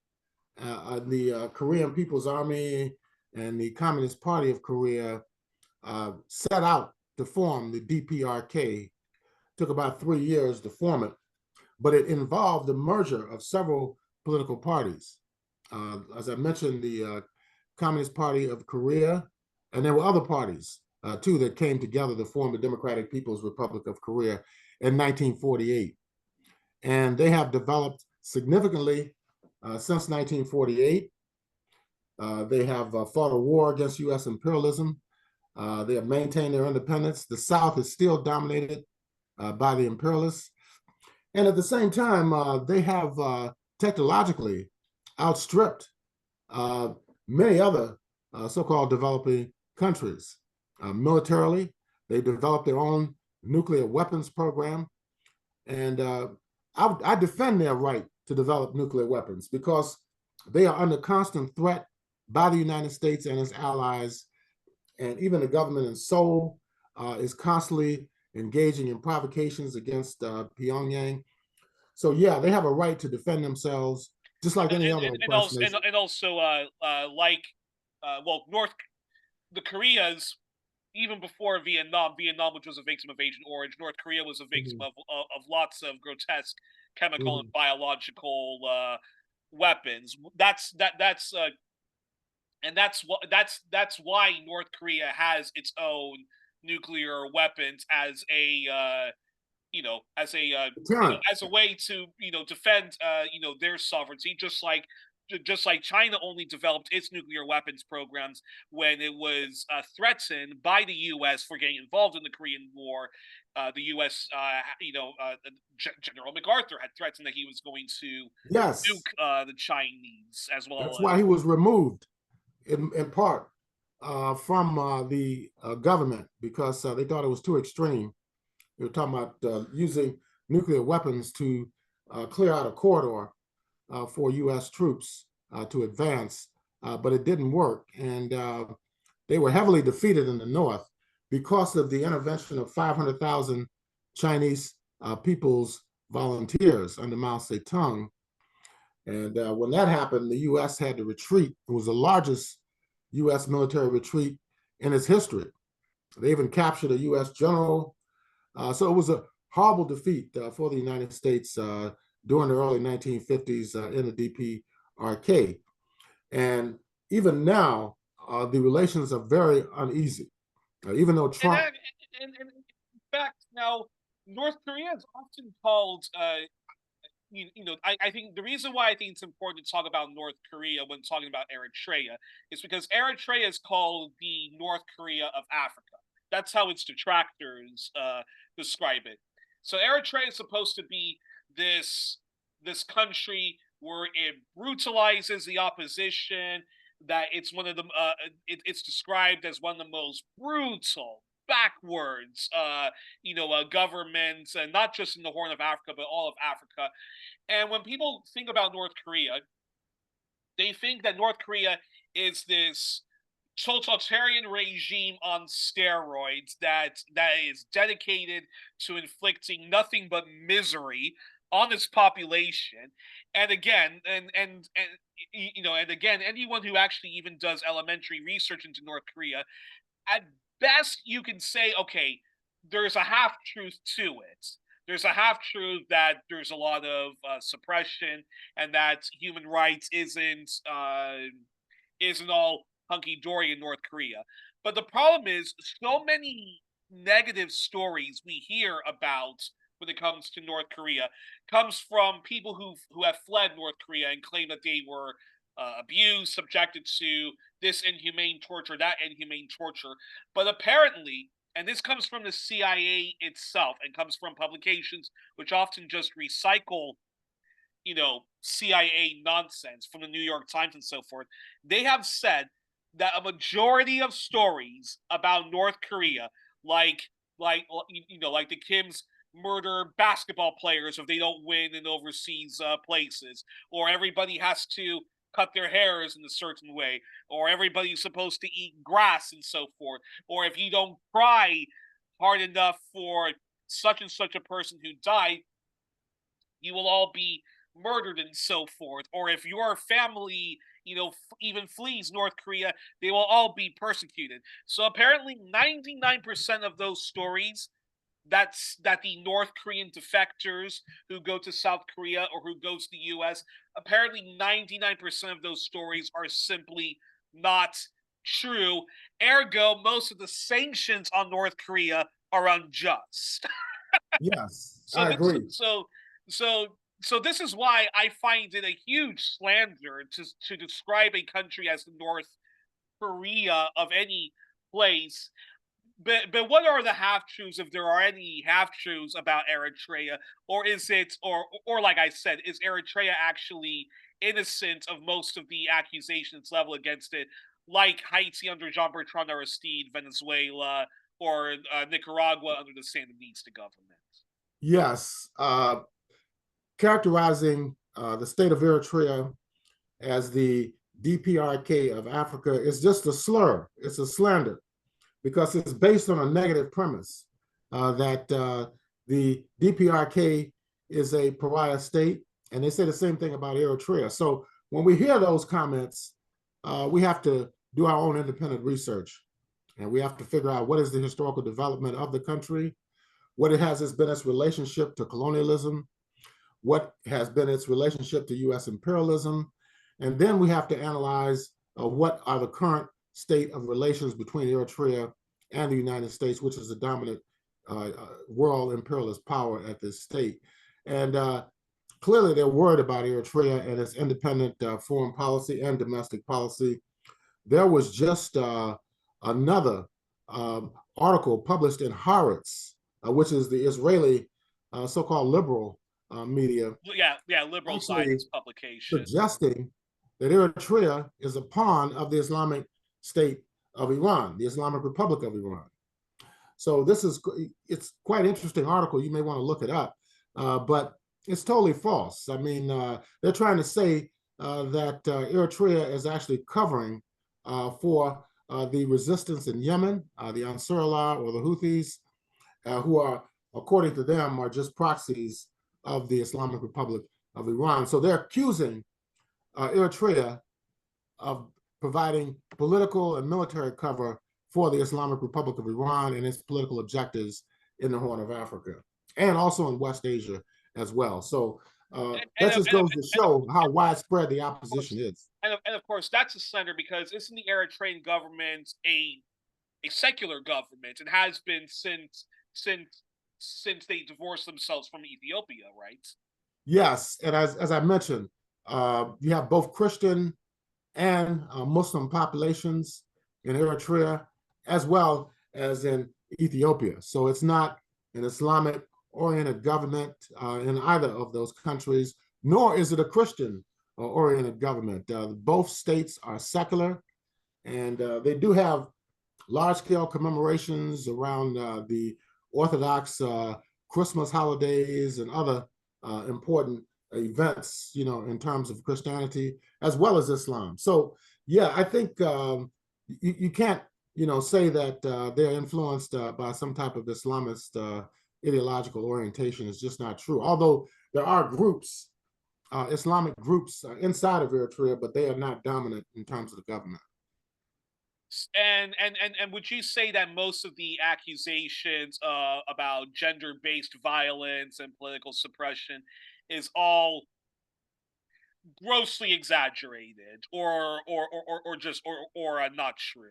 the Korean People's Army and the Communist Party of Korea set out to form the DPRK. Took about 3 years to form it, but it involved the merger of several political parties. As I mentioned, the Communist Party of Korea, and there were other parties two that came together to form the Democratic People's Republic of Korea in 1948. And they have developed significantly since 1948. They have fought a war against U.S. imperialism. They have maintained their independence. The South is still dominated by the imperialists. And at the same time, they have technologically outstripped many other so-called developing countries. Militarily, they developed their own nuclear weapons program. And I defend their right to develop nuclear weapons because they are under constant threat by the United States and its allies. And even the government in Seoul is constantly engaging in provocations against Pyongyang. So yeah, they have a right to defend themselves, just like any other oppressed nation. And also, the Koreas, even before Vietnam, which was a victim of Agent Orange, North Korea was a victim of lots of grotesque chemical and biological weapons. That's why North Korea has its own nuclear weapons as a as a way to defend their sovereignty, just like China only developed its nuclear weapons programs when it was threatened by the U.S. for getting involved in the Korean War. The U.S. General MacArthur had threatened that he was going to nuke the Chinese as well. That's why he was removed in part from the government, because they thought it was too extreme. They were talking about using nuclear weapons to clear out a corridor for U.S. troops to advance, but it didn't work. And they were heavily defeated in the North because of the intervention of 500,000 Chinese People's Volunteers under Mao Zedong. And when that happened, the U.S. had to retreat. It was the largest U.S. military retreat in its history. They even captured a U.S. general. So it was a horrible defeat for the United States during the early 1950s in the DPRK. And even now, the relations are very uneasy. Even though Trump... in fact, now, North Korea is often called... I think the reason why I think it's important to talk about North Korea when talking about Eritrea is because Eritrea is called the North Korea of Africa. That's how its detractors describe it. So Eritrea is supposed to be this country where it brutalizes the opposition, that it's one of the it's described as one of the most brutal, backwards governments, and not just in the Horn of Africa but all of Africa. And when people think about North Korea, they think that North Korea is this totalitarian regime on steroids that is dedicated to inflicting nothing but misery on its population. And again, and again, anyone who actually even does elementary research into North Korea, at best you can say, okay, there's a half-truth to it. There's a half-truth that there's a lot of suppression and that human rights isn't all hunky-dory in North Korea. But the problem is, so many negative stories we hear about when it comes to North Korea comes from people who have fled North Korea and claim that they were abused, subjected to this inhumane torture, that inhumane torture. But apparently, and this comes from the CIA itself and comes from publications which often just recycle CIA nonsense from the New York Times and so forth, they have said that a majority of stories about North Korea, like the Kim's murder basketball players if they don't win in overseas places, or everybody has to cut their hairs in a certain way, or everybody's supposed to eat grass and so forth, or if you don't cry hard enough for such and such a person who died, you will all be murdered and so forth, or if your family even flees North Korea, they will all be persecuted. So apparently 99% of those stories that the North Korean defectors who go to South Korea or who go to the U.S., apparently 99% of those stories are simply not True. Ergo, most of the sanctions on North Korea are unjust. Yes, so I this agree. so so this is why I find it a huge slander to describe a country as the North Korea of any place. But what are the half truths, if there are any half truths about Eritrea, or is it, or like I said, is Eritrea actually innocent of most of the accusations leveled against it, like Haiti under Jean-Bertrand Aristide, Venezuela, or Nicaragua under the Sandinista government? Yes, characterizing the state of Eritrea as the DPRK of Africa is just a slur. It's a slander because it's based on a negative premise that the DPRK is a pariah state, and they say the same thing about Eritrea. So when we hear those comments, we have to do our own independent research, and we have to figure out what is the historical development of the country, what it has been its relationship to colonialism, what has been its relationship to U.S. imperialism, and then we have to analyze what are the current state of relations between Eritrea and the United States, which is the dominant world imperialist power at this state. And clearly they're worried about Eritrea and its independent foreign policy and domestic policy. There was just another article published in Haaretz, which is the Israeli so-called liberal media, Yeah, liberal actually Zionist publication. suggesting that Eritrea is a pawn of the Islamic State of Iran, the Islamic Republic of Iran. So it's quite interesting article. You may want to look it up, but it's totally false. I mean, they're trying to say that Eritrea is actually covering for the resistance in Yemen, the Ansarullah or the Houthis, who are, according to them, are just proxies of the Islamic Republic of Iran. So they're accusing Eritrea of providing political and military cover for the Islamic Republic of Iran and its political objectives in the Horn of Africa and also in West Asia as well. So that just goes to show how widespread the opposition is. And of course, that's a slander because isn't the Eritrean government a secular government and has been since they divorced themselves from Ethiopia, right? Yes, and as I mentioned, you have both Christian and Muslim populations in Eritrea, as well as in Ethiopia. So it's not an Islamic-oriented government in either of those countries, nor is it a Christian-oriented government. Both states are secular, and they do have large-scale commemorations around the Orthodox Christmas holidays and other important events, in terms of Christianity as well as Islam. So, yeah, I think you can't, say that they're influenced by some type of Islamist ideological orientation. It's just not true. Although there are groups, Islamic groups inside of Eritrea, but they are not dominant in terms of the government. And would you say that most of the accusations about gender-based violence and political suppression is all grossly exaggerated or just not true?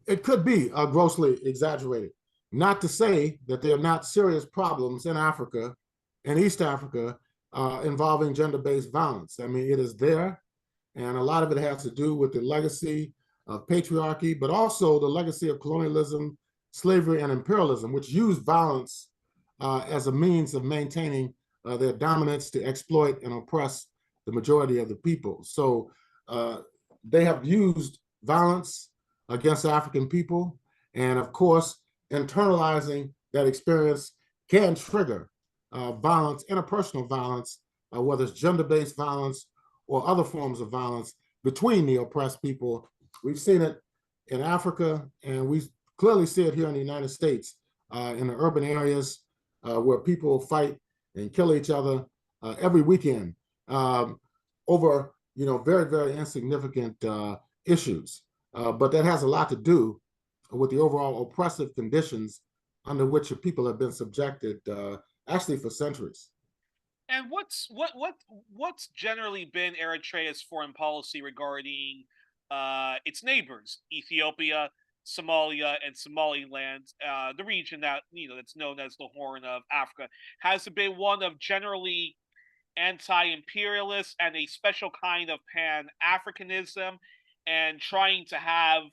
It could be grossly exaggerated. Not to say that there are not serious problems in Africa and East Africa involving gender-based violence. I mean, it is there, and a lot of it has to do with the legacy of patriarchy, but also the legacy of colonialism, slavery, and imperialism, which used violence as a means of maintaining their dominance to exploit and oppress the majority of the people. So they have used violence against African people, and of course, internalizing that experience can trigger violence, interpersonal violence, whether it's gender-based violence or other forms of violence between the oppressed people. We've seen it in Africa, and we clearly see it here in the United States, in the urban areas where people fight and kill each other every weekend over, very, very insignificant issues. But that has a lot to do with the overall oppressive conditions under which the people have been subjected, actually for centuries. And what's generally been Eritrea's foreign policy regarding its neighbors, Ethiopia, Somalia, and Somaliland, the region that that's known as the Horn of Africa, has been one of generally anti-imperialist and a special kind of Pan-Africanism, and trying to have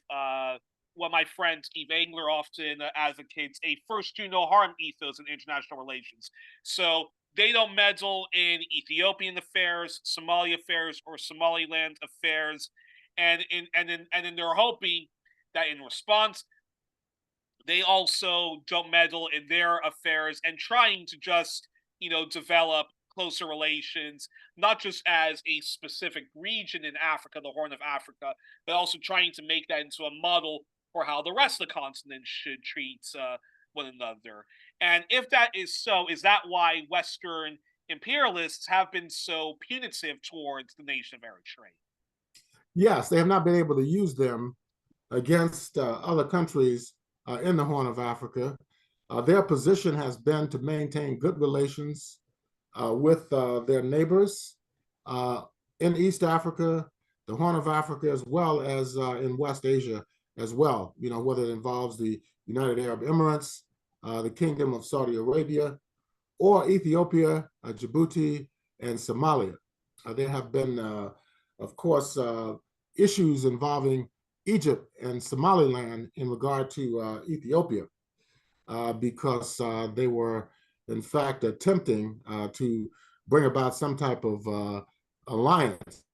what my friend Steve Angler often advocates, a first do no harm ethos in international relations. So they don't meddle in Ethiopian affairs, Somali affairs, or Somaliland affairs, and then they're hoping that in response they also don't meddle in their affairs, and trying to just develop closer relations, not just as a specific region in Africa, the Horn of Africa, but also trying to make that into a model for how the rest of the continent should treat one another. And if that is so, is that why Western imperialists have been so punitive towards the nation of Eritrea? Yes, they have not been able to use them against other countries in the Horn of Africa. Their position has been to maintain good relations with their neighbors in East Africa, the Horn of Africa, as well as in West Asia as well, whether it involves the United Arab Emirates, the Kingdom of Saudi Arabia, or Ethiopia, Djibouti, and Somalia. There have been, of course, issues involving Egypt and Somaliland in regard to Ethiopia, because they were, in fact, attempting to bring about some type of alliance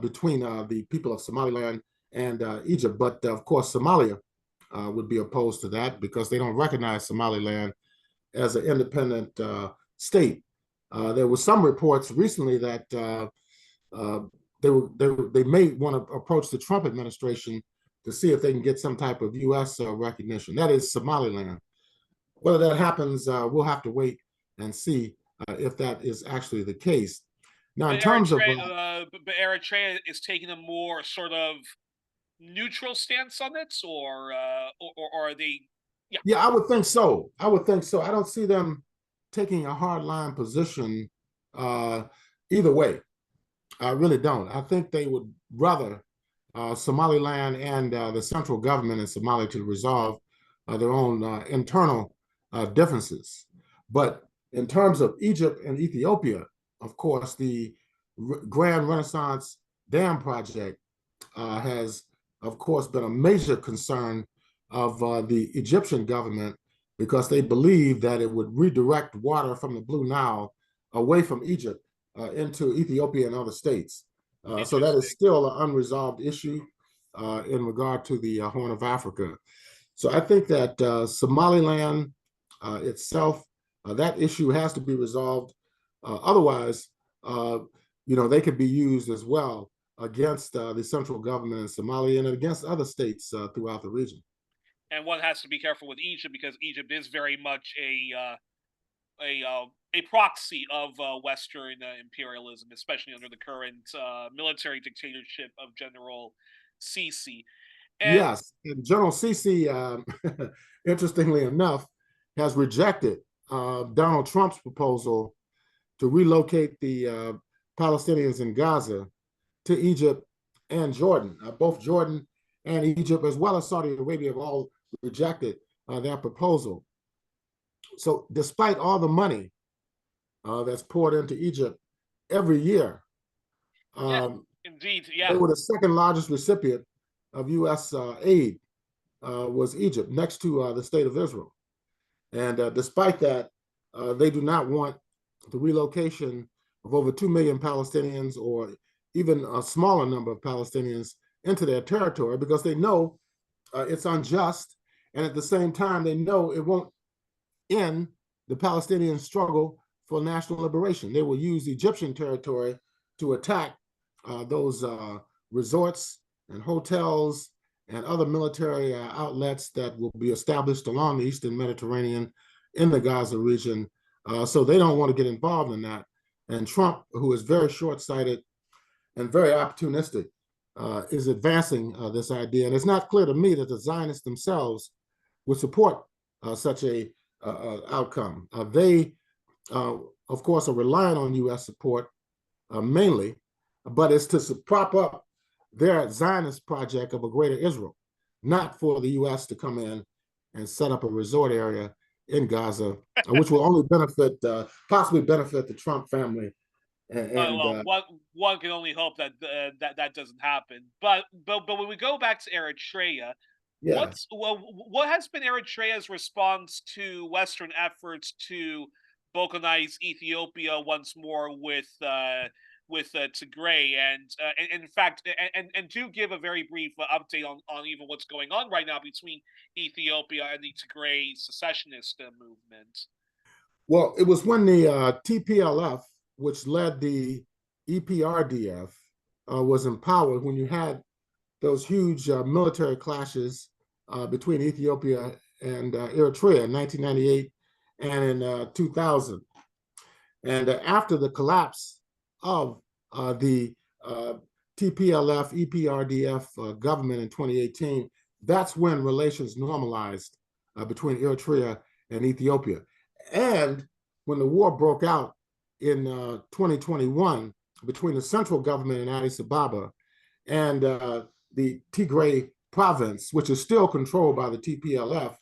between the people of Somaliland and Egypt. But of course, Somalia would be opposed to that because they don't recognize Somaliland as an independent state. There were some reports recently that they may want to approach the Trump administration to see if they can get some type of U.S. recognition. That is Somaliland. Whether that happens, we'll have to wait and see if that is actually the case. Now, in terms of but Eritrea is taking a more sort of neutral stance on it, or are they? Yeah. Yeah, I would think so. I would think so. I don't see them taking a hardline position either way. I really don't. I think they would rather Somaliland and the central government in Somalia to resolve their own internal differences. But in terms of Egypt and Ethiopia, of course, the Grand Renaissance Dam project has, of course, been a major concern of the Egyptian government, because they believe that it would redirect water from the Blue Nile away from Egypt into Ethiopia and other states. So that is still an unresolved issue in regard to the Horn of Africa. So I think that Somaliland itself, that issue has to be resolved. Otherwise, they could be used as well against the central government in Somalia and against other states throughout the region. And one has to be careful with Egypt, because Egypt is very much a proxy of Western imperialism, especially under the current military dictatorship of General Sisi. And yes, and General Sisi, interestingly enough, has rejected Donald Trump's proposal to relocate the Palestinians in Gaza to Egypt and Jordan. Both Jordan and Egypt, as well as Saudi Arabia, have all rejected that proposal. So despite all the money that's poured into Egypt every year, indeed, they were the second largest recipient of U.S. aid, was Egypt, next to the state of Israel. And despite that, they do not want the relocation of over 2 million Palestinians, or even a smaller number of Palestinians, into their territory, because they know it's unjust. And at the same time, they know it won't end the Palestinian struggle for national liberation. They will use Egyptian territory to attack those resorts and hotels and other military outlets that will be established along the Eastern Mediterranean in the Gaza region. So they don't want to get involved in that. And Trump, who is very short-sighted and very opportunistic, is advancing this idea. And it's not clear to me that the Zionists themselves would support such a outcome. They, of course, are relying on U.S. support mainly, but it's to prop up their Zionist project of a greater Israel, not for the U.S. to come in and set up a resort area in Gaza, which will only possibly benefit the Trump family. Well, one can only hope that that doesn't happen. But when we go back to Eritrea, yes, what has been Eritrea's response to Western efforts to balkanize Ethiopia once more with Tigray, and in fact, and do give a very brief update on even what's going on right now between Ethiopia and the Tigray secessionist movement. well, it was when the TPLF, which led the EPRDF, was empowered, when you had those huge military clashes between Ethiopia and Eritrea in 1998 and in 2000. And after the collapse of the TPLF, EPRDF government in 2018, that's when relations normalized between Eritrea and Ethiopia. And when the war broke out in 2021 between the central government in Addis Ababa and the Tigray province, which is still controlled by the TPLF,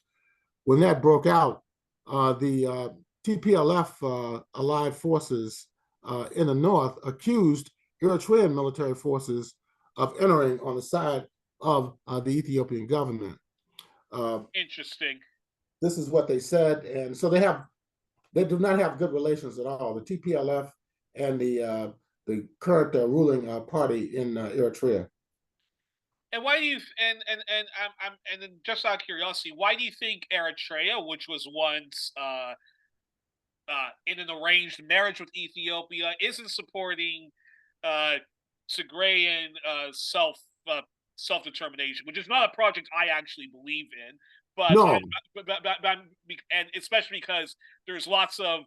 when that broke out, the TPLF allied forces in the north accused Eritrean military forces of entering on the side of the Ethiopian government. Interesting. This is what they said, and so they do not have good relations at all. The TPLF and the current ruling party in Eritrea. And why do you and then just out of curiosity, why do you think Eritrea, which was once in an arranged marriage with Ethiopia, isn't supporting uh, Tigrayan self determination, which is not a project I actually believe in, but No, and especially because there's lots of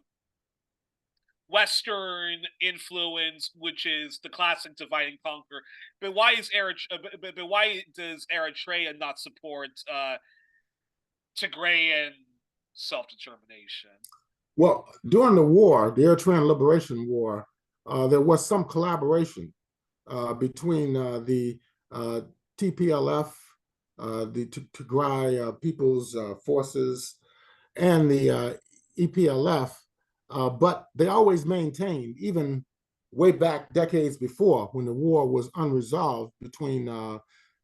Western influence, which is the classic divide and conquer. But why is but why does Eritrea not support Tigrayan self determination? well, during the war, the Eritrean Liberation War, there was some collaboration between the TPLF, the Tigray People's Forces, and the EPLF, but they always maintained, even way back decades before, when the war was unresolved between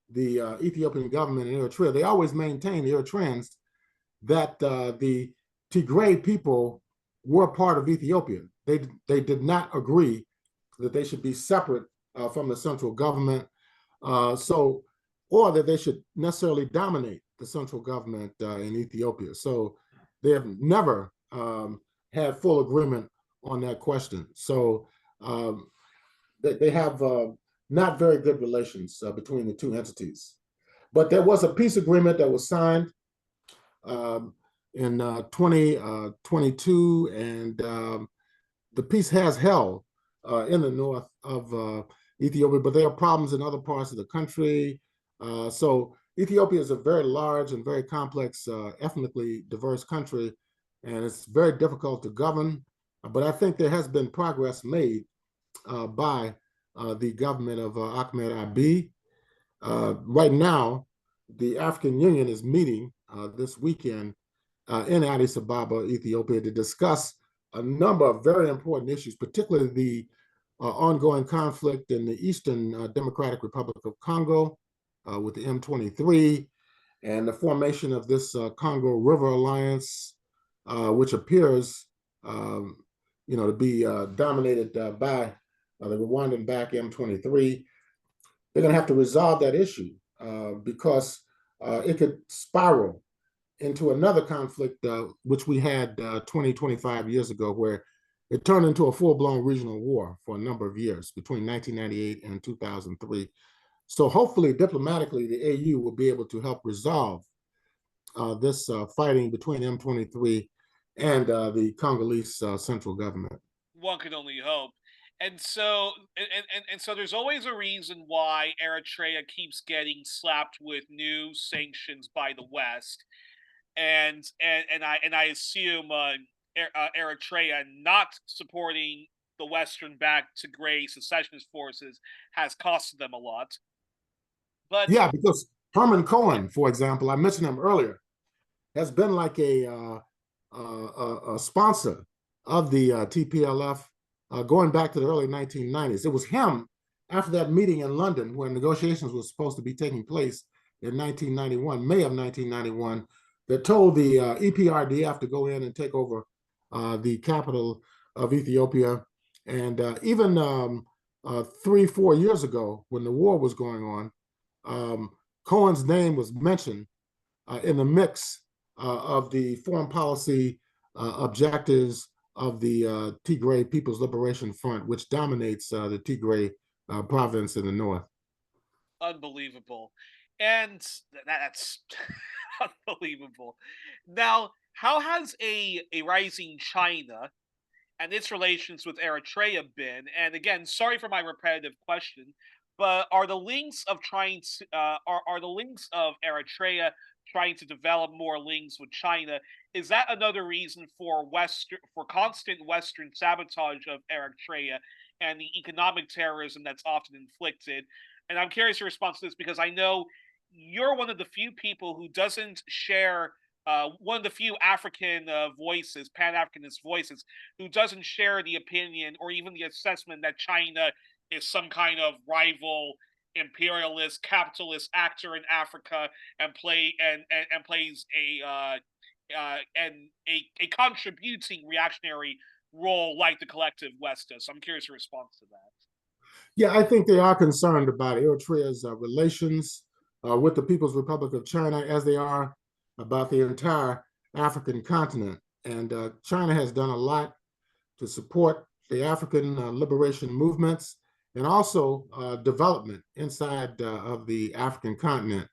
the Ethiopian government and Eritrea, they always maintained, the Eritreans, that the Tigray people were part of Ethiopia. They did not agree that they should be separate from the central government, or that they should necessarily dominate the central government in Ethiopia. So they have never had full agreement on that question. So they have not very good relations between the two entities. But there was a peace agreement that was signed in 2022, and the peace has held in the north of Ethiopia, but there are problems in other parts of the country. So Ethiopia is a very large and very complex, ethnically diverse country, and it's very difficult to govern. But I think there has been progress made by the government of Ahmed Abiy. Right now, the African Union is meeting this weekend in Addis Ababa, Ethiopia, to discuss a number of very important issues, particularly the ongoing conflict in the Eastern Democratic Republic of Congo with the M23, and the formation of this Congo River Alliance, which appears, to be dominated by the Rwandan-backed M23. They're going to have to resolve that issue because it could spiral into another conflict, which we had 20, 25 years ago, where it turned into a full-blown regional war for a number of years between 1998 and 2003. So hopefully, diplomatically, the AU will be able to help resolve this fighting between M23 and the Congolese central government. One can only hope. And so and so there's always a reason why Eritrea keeps getting slapped with new sanctions by the West. And I assume Eritrea not supporting the Western-backed Tigray secessionist forces has costed them a lot. But Yeah, because Herman Cohen, for example, I mentioned him earlier, has been like a sponsor of the TPLF going back to the early 1990s. It was him after that meeting in London where negotiations were supposed to be taking place in 1991, May of 1991, that told the EPRDF to go in and take over the capital of Ethiopia. And even 3, 4 years ago, when the war was going on, Cohen's name was mentioned in the mix of the foreign policy objectives of the Tigray People's Liberation Front, which dominates the Tigray province in the north. unbelievable. And that's unbelievable. Now, how has a rising China and its relations with Eritrea been? And again, sorry for my repetitive question, but are the links of trying to are the links of Eritrea trying to develop more links with China? Is that another reason for constant Western sabotage of Eritrea and the economic terrorism that's often inflicted? And I'm curious your response to this because I know you're one of the few people who doesn't share one of the few African voices, Pan-Africanist voices, who doesn't share the opinion or even the assessment that China is some kind of rival imperialist capitalist actor in Africa and plays a contributing reactionary role like the collective West does. So I'm curious your response to that. Yeah, I think they are concerned about Eritrea's relations with the People's Republic of China as they are about the entire African continent. And China has done a lot to support the African liberation movements and also development inside of the African continent,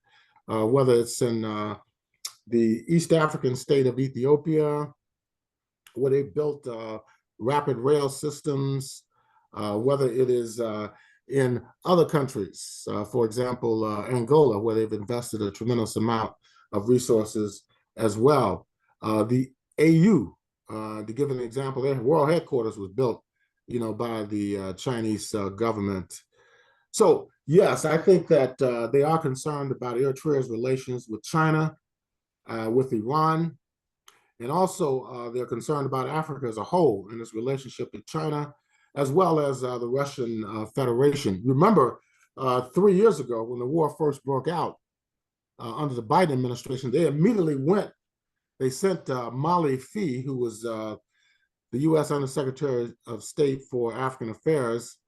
whether it's in the East African state of Ethiopia, where they built rapid rail systems, whether it is in other countries, for example, Angola, where they've invested a tremendous amount of resources as well. The AU, to give an example, their world headquarters was built, by the Chinese government. So yes, I think that they are concerned about Eritrea's relations with China, with Iran, and also they're concerned about Africa as a whole and its relationship with China, as well as the Russian Federation. Remember, 3 years ago, when the war first broke out under the Biden administration, they sent Molly Fee, who was the U.S. Undersecretary of State for African Affairs,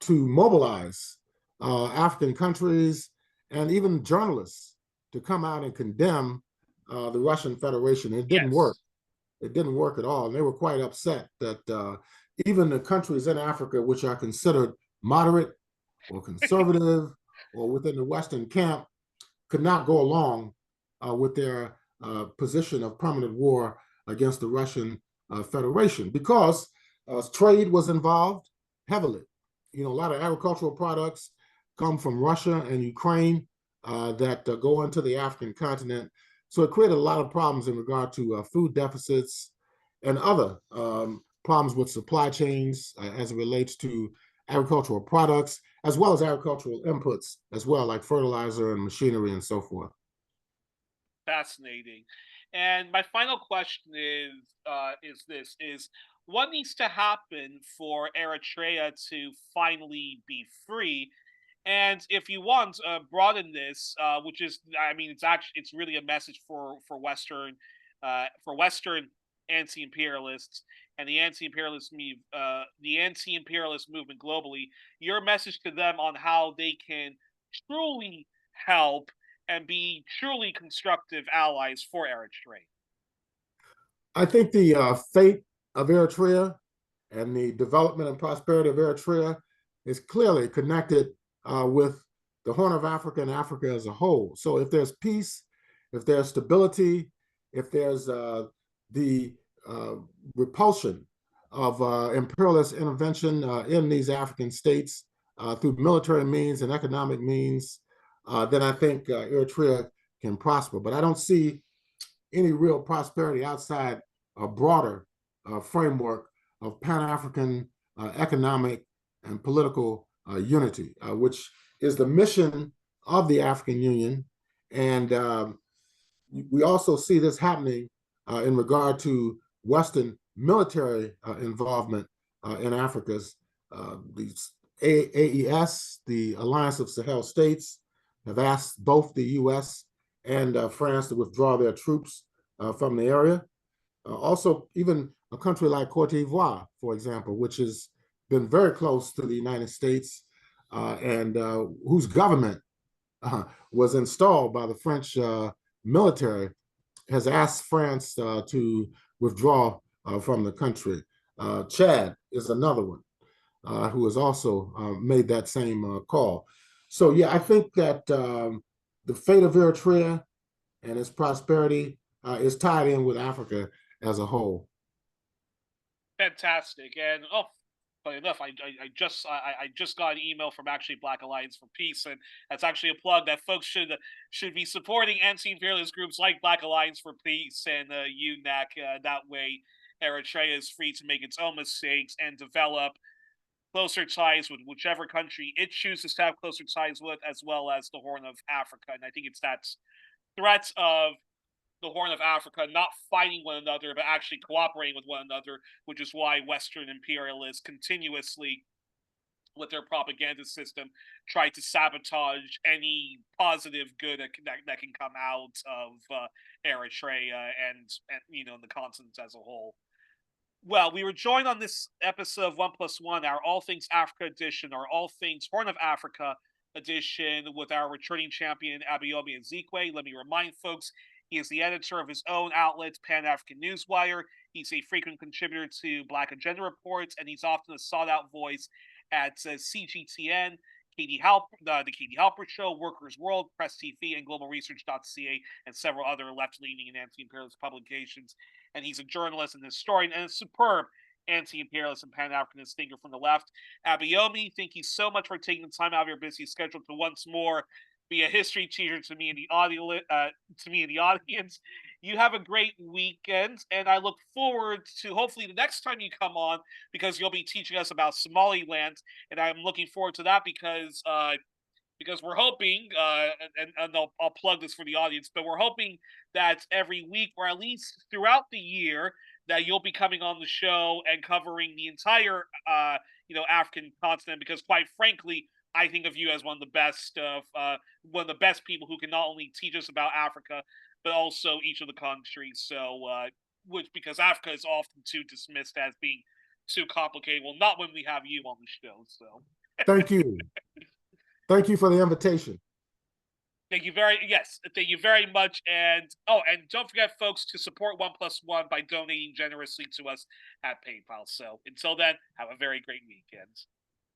to mobilize African countries and even journalists to come out and condemn the Russian Federation. It didn't work. It didn't work at all. And they were quite upset that even the countries in Africa, which are considered moderate or conservative or within the Western camp, could not go along with their position of permanent war against the Russian Federation because trade was involved heavily. A lot of agricultural products come from Russia and Ukraine that go into the African continent. So it created a lot of problems in regard to food deficits and other problems with supply chains as it relates to agricultural products, as well as agricultural inputs as well, like fertilizer and machinery and so forth. Fascinating. And my final question is what needs to happen for Eritrea to finally be free? And if you want, broaden this, which is, I mean, it's really a message for Western anti-imperialists and the anti-imperialist movement globally. Your message to them on how they can truly help and be truly constructive allies for Eritrea. I think the fate of Eritrea and the development and prosperity of Eritrea is clearly connected with the Horn of Africa and Africa as a whole. So if there's peace, if there's stability, if there's the repulsion of imperialist intervention in these African states through military means and economic means, then I think Eritrea can prosper. But I don't see any real prosperity outside a broader framework of Pan-African economic and political unity, which is the mission of the African Union. And we also see this happening in regard to Western military involvement in Africa's. The AES, the Alliance of Sahel States, have asked both the U.S. and France to withdraw their troops from the area. Also, even a country like Cote d'Ivoire, for example, which has been very close to the United States and whose government was installed by the French military, has asked France to withdraw from the country. Chad is another one who has also made that same call. So, yeah, I think that the fate of Eritrea and its prosperity is tied in with Africa as a whole. Fantastic. And funny enough, I just got an email from actually Black Alliance for Peace, and that's actually a plug that folks should be supporting anti-imperialist groups like Black Alliance for Peace and UNAC. That way, Eritrea is free to make its own mistakes and develop closer ties with whichever country it chooses to have closer ties with, as well as the Horn of Africa. And I think it's that threat of the Horn of Africa not fighting one another, but actually cooperating with one another, which is why Western imperialists continuously, with their propaganda system, try to sabotage any positive good that can come out of Eritrea and the continent as a whole. Well, we were joined on this episode of 1+1, our All Things Africa edition, our All Things Horn of Africa edition, with our returning champion, Abayomi Azikiwe. Let me remind folks, he is the editor of his own outlet, Pan African Newswire. He's a frequent contributor to Black Agenda Reports, and he's often a sought-out voice at CGTN, the Katie Halper Show, Workers' World, Press TV, and GlobalResearch.ca, and several other left-leaning and anti-imperialist publications. And he's a journalist and historian and a superb anti-imperialist and Pan-Africanist thinker from the left. Abayomi, thank you so much for taking the time out of your busy schedule to once more be a history teacher to me and the audience. You have a great weekend, and I look forward to hopefully the next time you come on, because you'll be teaching us about Somaliland, and I'm looking forward to that because we're hoping, and I'll plug this for the audience, but we're hoping that every week, or at least throughout the year, that you'll be coming on the show and covering the entire, African continent, because quite frankly, I think of you as one of the best people who can not only teach us about Africa, but also each of the countries. So, because Africa is often too dismissed as being too complicated. Well, not when we have you on the show. So, thank you. Thank you for the invitation. Thank you very much. And don't forget, folks, to support 1+1 by donating generously to us at PayPal. So until then, have a very great weekend.